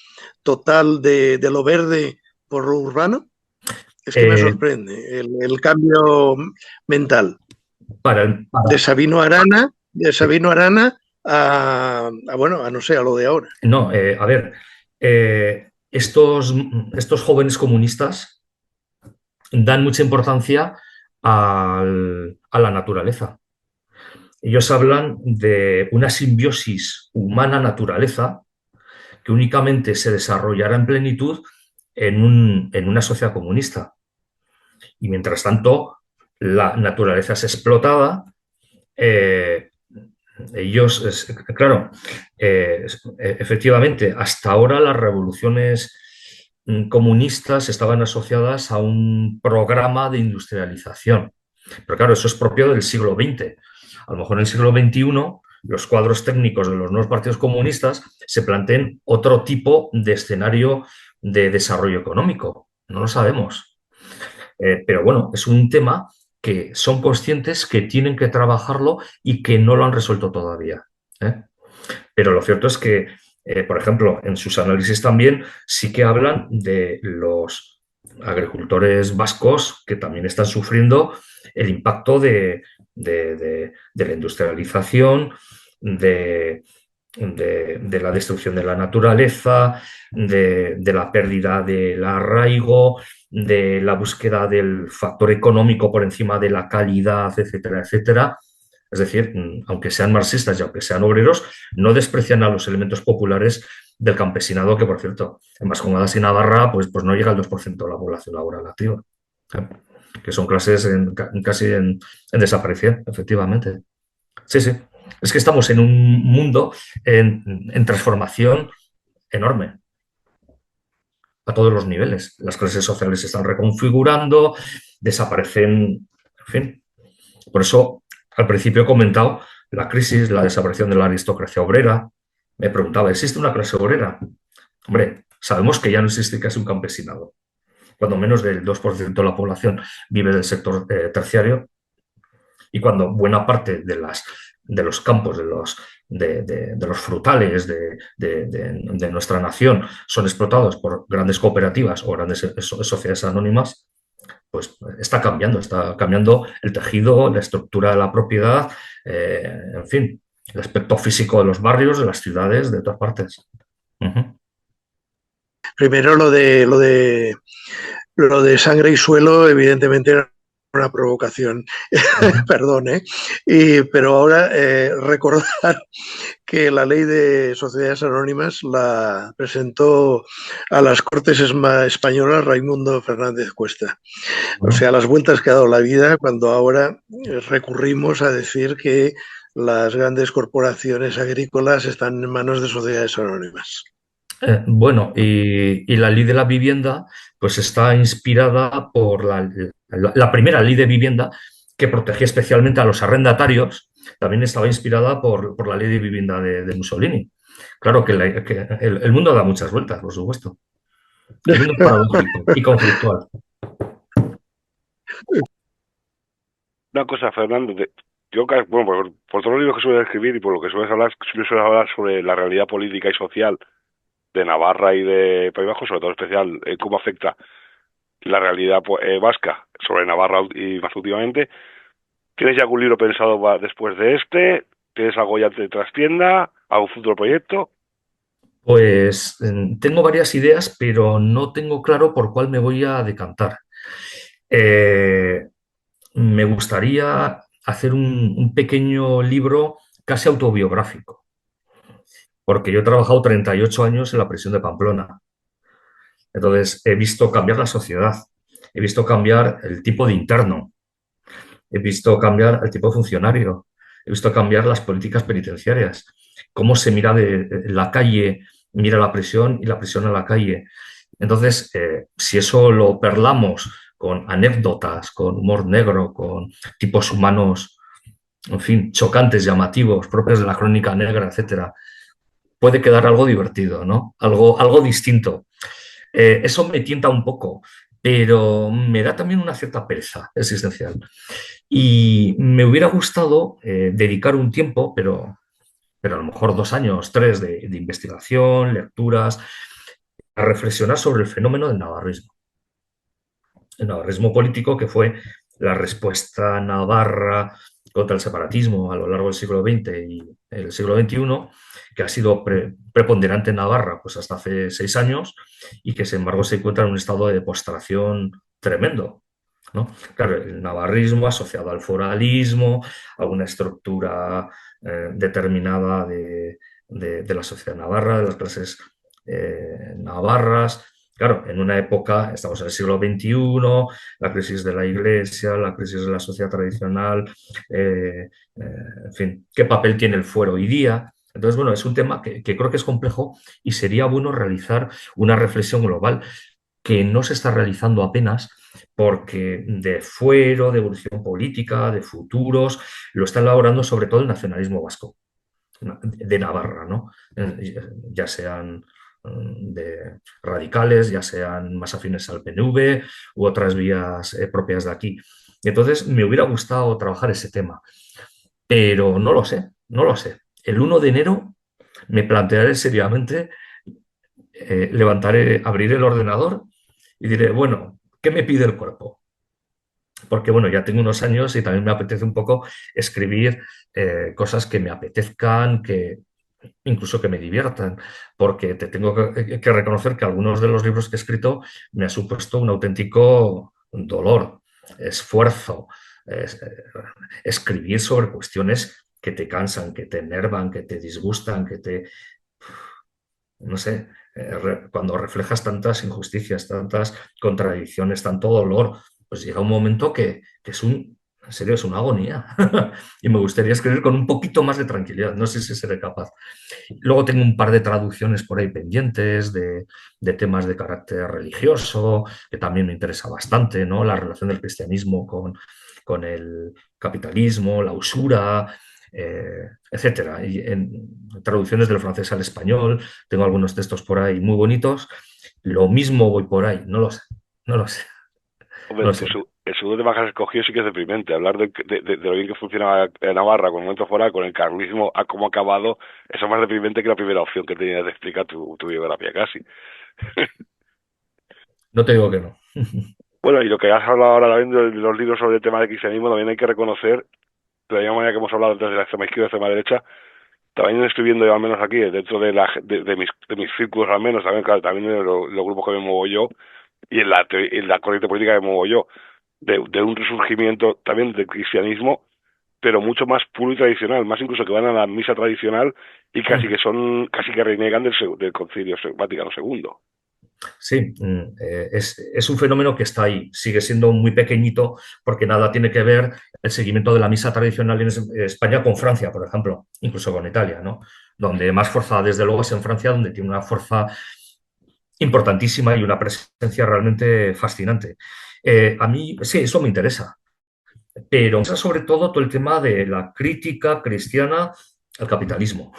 total de lo verde por lo urbano. Es que me sorprende el cambio mental. De Sabino Arana a no sé, a lo de ahora. No, a ver, estos jóvenes comunistas dan mucha importancia a la naturaleza. Ellos hablan de una simbiosis humana-naturaleza que únicamente se desarrollará en plenitud en una sociedad comunista. Y mientras tanto, la naturaleza es explotada. Ellos, claro, efectivamente, hasta ahora las revoluciones comunistas estaban asociadas a un programa de industrialización. Pero claro, eso es propio del siglo XX. A lo mejor en el siglo XXI los cuadros técnicos de los nuevos partidos comunistas se planteen otro tipo de escenario de desarrollo económico. No lo sabemos. Pero bueno, es un tema que son conscientes que tienen que trabajarlo y que no lo han resuelto todavía. Pero lo cierto es que, por ejemplo, en sus análisis también sí que hablan de los agricultores vascos que también están sufriendo el impacto de la industrialización, de la destrucción de la naturaleza, de la pérdida del arraigo, de la búsqueda del factor económico por encima de la calidad, etcétera, etcétera. Es decir, aunque sean marxistas y aunque sean obreros, no desprecian a los elementos populares del campesinado, que por cierto, en Vascongadas y Navarra, pues no llega al 2% de la población laboral activa, que son clases casi en desaparición, efectivamente. Sí, sí. Es que estamos en un mundo en transformación enorme a todos los niveles. Las clases sociales se están reconfigurando, desaparecen, en fin. Por eso, al principio he comentado la crisis, la desaparición de la aristocracia obrera. Me preguntaba, ¿existe una clase obrera? Hombre, sabemos que ya no existe casi un campesinado. Cuando menos del 2% de la población vive del sector terciario y cuando buena parte de los campos, de los frutales de nuestra nación son explotados por grandes cooperativas o grandes sociedades anónimas, pues está cambiando el tejido, la estructura de la propiedad, en fin, el aspecto físico de los barrios, de las ciudades, de todas partes. Primero lo de Lo de Sangre y Suelo, evidentemente, era una provocación, perdón, ¿eh? Pero ahora recordar que la ley de sociedades anónimas la presentó a las Cortes Españolas Raimundo Fernández Cuesta. O sea, las vueltas que ha dado la vida cuando ahora recurrimos a decir que las grandes corporaciones agrícolas están en manos de sociedades anónimas. Bueno, y la ley de la vivienda, pues está inspirada por la primera ley de vivienda que protegía especialmente a los arrendatarios, también estaba inspirada por la ley de vivienda de Mussolini. Claro que, el mundo da muchas vueltas, por supuesto. El mundo es paradójico y conflictual. Una cosa, Fernando, yo, bueno, por todos los libros que sueles escribir y por lo que sueles hablar sobre la realidad política y social de Navarra y de País Vasco, sobre todo especial, cómo afecta la realidad vasca sobre Navarra y más últimamente. ¿Tienes ya algún libro pensado después de este? ¿Tienes algo ya de trastienda? ¿Algún futuro proyecto? Pues tengo varias ideas, pero no tengo claro por cuál me voy a decantar. Eh, Me gustaría hacer un pequeño libro casi autobiográfico, porque yo he trabajado 38 años en la prisión de Pamplona. Entonces, he visto cambiar la sociedad, he visto cambiar el tipo de interno, he visto cambiar el tipo de funcionario, he visto cambiar las políticas penitenciarias, cómo se mira de la calle, mira la prisión y la prisión a la calle. Entonces, si eso lo perlamos con anécdotas, con humor negro, con tipos humanos, en fin, chocantes, llamativos, propios de la crónica negra, etcétera, puede quedar algo divertido, ¿no? Algo distinto. Eso me tienta un poco, pero me da también una cierta pereza existencial. Y me hubiera gustado dedicar un tiempo, pero a lo mejor 2 años, 3 de investigación, lecturas, a reflexionar sobre el fenómeno del navarrismo. El navarrismo político, que fue la respuesta navarra contra el separatismo a lo largo del siglo XX y el siglo XXI, que ha sido preponderante en Navarra pues hasta hace 6 años y que sin embargo se encuentra en un estado de postración tremendo, ¿no? Claro, el navarrismo asociado al foralismo, a una estructura determinada de la sociedad navarra, de las clases navarras. Claro, en una época, estamos en el siglo XXI, la crisis de la Iglesia, la crisis de la sociedad tradicional, en fin, ¿qué papel tiene el fuero hoy día? Entonces, bueno, es un tema que creo que es complejo y sería bueno realizar una reflexión global que no se está realizando apenas porque de fuero, de evolución política, de futuros, lo está elaborando sobre todo el nacionalismo vasco, de Navarra, ¿no? Ya sean de radicales, ya sean más afines al PNV u otras vías propias de aquí. Y entonces me hubiera gustado trabajar ese tema, pero no lo sé, no lo sé. El 1 de enero me plantearé seriamente, levantaré, abriré el ordenador y diré, bueno, ¿qué me pide el cuerpo? Porque bueno, ya tengo unos años y también me apetece un poco escribir cosas que me apetezcan, que incluso que me diviertan, porque te tengo que reconocer que algunos de los libros que he escrito me ha supuesto un auténtico dolor, esfuerzo, escribir sobre cuestiones que te cansan, que te enervan, que te disgustan, no sé, cuando reflejas tantas injusticias, tantas contradicciones, tanto dolor, pues llega un momento que es en serio, es una agonía. Y me gustaría escribir con un poquito más de tranquilidad. No sé si seré capaz. Luego tengo un par de traducciones por ahí pendientes de temas de carácter religioso, que también me interesa bastante, ¿no? La relación del cristianismo con el capitalismo, la usura, etcétera. Y en traducciones del francés al español, tengo algunos textos por ahí muy bonitos. Lo mismo voy por ahí, no lo sé, no lo sé, Hombre, no lo sé. el segundo tema que has escogido sí que es deprimente. Hablar de lo bien que funciona Navarra con el momento foral, con el carlismo, a cómo ha acabado, eso es más deprimente que la primera opción que tenías de explicar tu biografía casi. No te digo que no. Bueno, y lo que has hablado ahora también de los libros sobre el tema del cristianismo, también hay que reconocer, de la misma manera que hemos hablado antes de la extrema izquierda y la extrema derecha, también estoy viendo yo, al menos aquí, dentro de mis círculos al menos, también, claro, también de los grupos que me muevo yo, y en la corriente política que muevo yo, de un resurgimiento también del cristianismo, pero mucho más puro y tradicional, más incluso que van a la misa tradicional y casi que reniegan del Concilio Vaticano II. Sí, es un fenómeno que está ahí, sigue siendo muy pequeñito porque nada tiene que ver el seguimiento de la misa tradicional en España con Francia, por ejemplo, incluso con Italia, ¿no? Donde más fuerza, desde luego, es en Francia, donde tiene una fuerza importantísima y una presencia realmente fascinante. A mí, sí, eso me interesa, pero sobre todo el tema de la crítica cristiana al capitalismo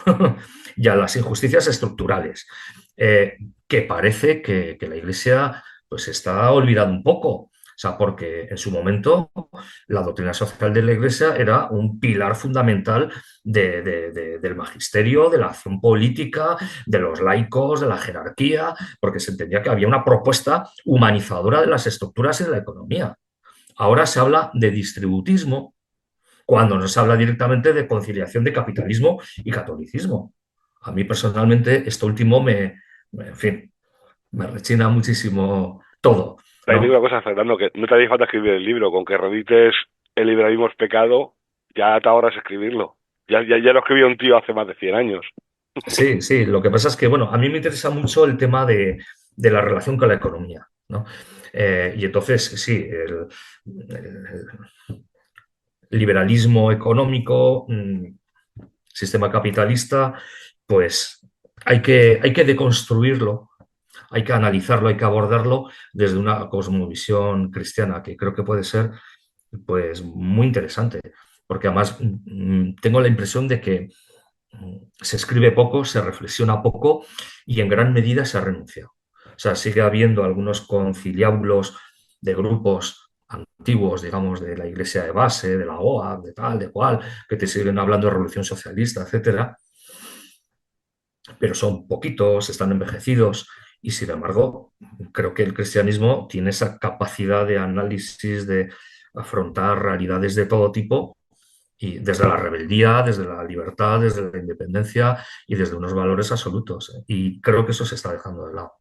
y a las injusticias estructurales, que parece que la Iglesia pues está olvidando un poco. O sea, porque en su momento la doctrina social de la Iglesia era un pilar fundamental del magisterio, de la acción política, de los laicos, de la jerarquía, porque se entendía que había una propuesta humanizadora de las estructuras y de la economía. Ahora se habla de distributismo cuando no se habla directamente de conciliación de capitalismo y catolicismo. A mí personalmente esto último en fin, me rechina muchísimo todo, También ¿no? digo una cosa, Fernando, que no te haría falta escribir el libro, con que redites El liberalismo es pecado, ya te ahorras escribirlo. Ya lo escribió un tío hace más de 100 años. Sí, sí, lo que pasa es que, bueno, a mí me interesa mucho el tema de la relación con la economía, ¿no? Y entonces, sí, el liberalismo económico, sistema capitalista, pues hay que deconstruirlo, hay que analizarlo, hay que abordarlo desde una cosmovisión cristiana, que creo que puede ser pues muy interesante, porque además tengo la impresión de que se escribe poco, se reflexiona poco y en gran medida se ha renunciado. O sea, sigue habiendo algunos conciliábulos de grupos antiguos, digamos, de la iglesia de base, de la OA, de tal, de cual, que te siguen hablando de revolución socialista, etcétera, pero son poquitos, están envejecidos y sin embargo creo que el cristianismo tiene esa capacidad de análisis, de afrontar realidades de todo tipo y desde la rebeldía, desde la libertad, desde la independencia y desde unos valores absolutos. Y creo que eso se está dejando de lado.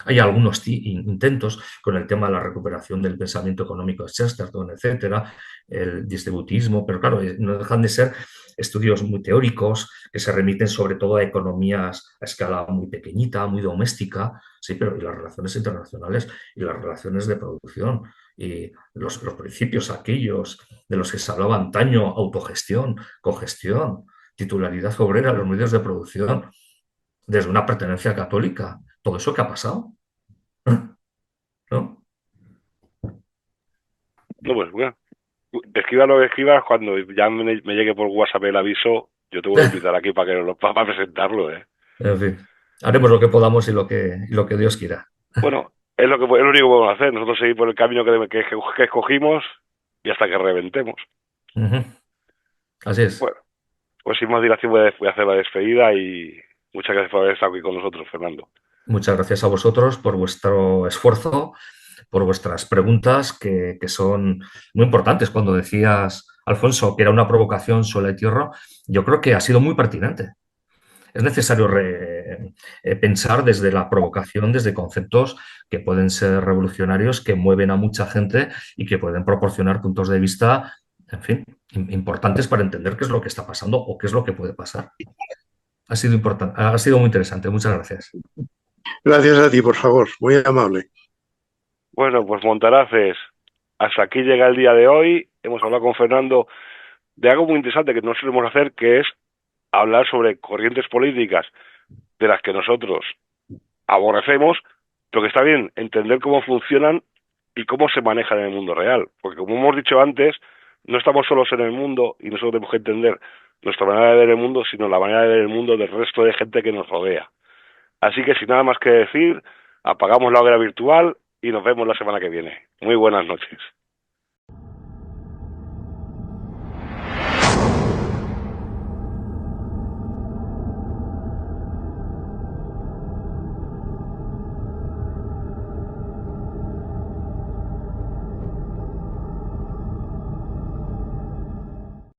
Hay algunos intentos con el tema de la recuperación del pensamiento económico de Chesterton, etcétera, el distributismo, pero claro, no dejan de ser estudios muy teóricos que se remiten sobre todo a economías a escala muy pequeñita, muy doméstica, sí, pero y las relaciones internacionales y las relaciones de producción y los principios aquellos de los que se hablaba antaño, autogestión, cogestión, titularidad obrera, los medios de producción, desde una pertenencia católica, todo eso que ha pasado, ¿no? No, pues bueno, escriba lo que escribas, cuando ya me llegue por WhatsApp el aviso, yo te vuelvo a invitar aquí para presentarlo, ¿eh? En fin, haremos lo que podamos y lo que Dios quiera. Bueno, es lo único que podemos hacer, nosotros seguir por el camino que escogimos y hasta que reventemos. Ujú. Así es. Bueno, pues sin más dilación voy a hacer la despedida y muchas gracias por haber estado aquí con nosotros, Fernando. Muchas gracias a vosotros por vuestro esfuerzo, por vuestras preguntas, que son muy importantes. Cuando decías, Alfonso, que era una provocación sobre el tierra, yo creo que ha sido muy pertinente. Es necesario pensar desde la provocación, desde conceptos que pueden ser revolucionarios, que mueven a mucha gente y que pueden proporcionar puntos de vista, en fin, importantes para entender qué es lo que está pasando o qué es lo que puede pasar. Ha sido importante, ha sido muy interesante. Muchas gracias. Gracias a ti, por favor, muy amable. Bueno, pues Montaraces, hasta aquí llega el día de hoy. Hemos hablado con Fernando de algo muy interesante que no solemos hacer, que es hablar sobre corrientes políticas de las que nosotros aborrecemos, pero que está bien entender cómo funcionan y cómo se manejan en el mundo real. Porque como hemos dicho antes, no estamos solos en el mundo y nosotros tenemos que entender nuestra manera de ver el mundo, sino la manera de ver el mundo del resto de gente que nos rodea. Así que sin nada más que decir, apagamos la hoguera virtual y nos vemos la semana que viene. Muy buenas noches.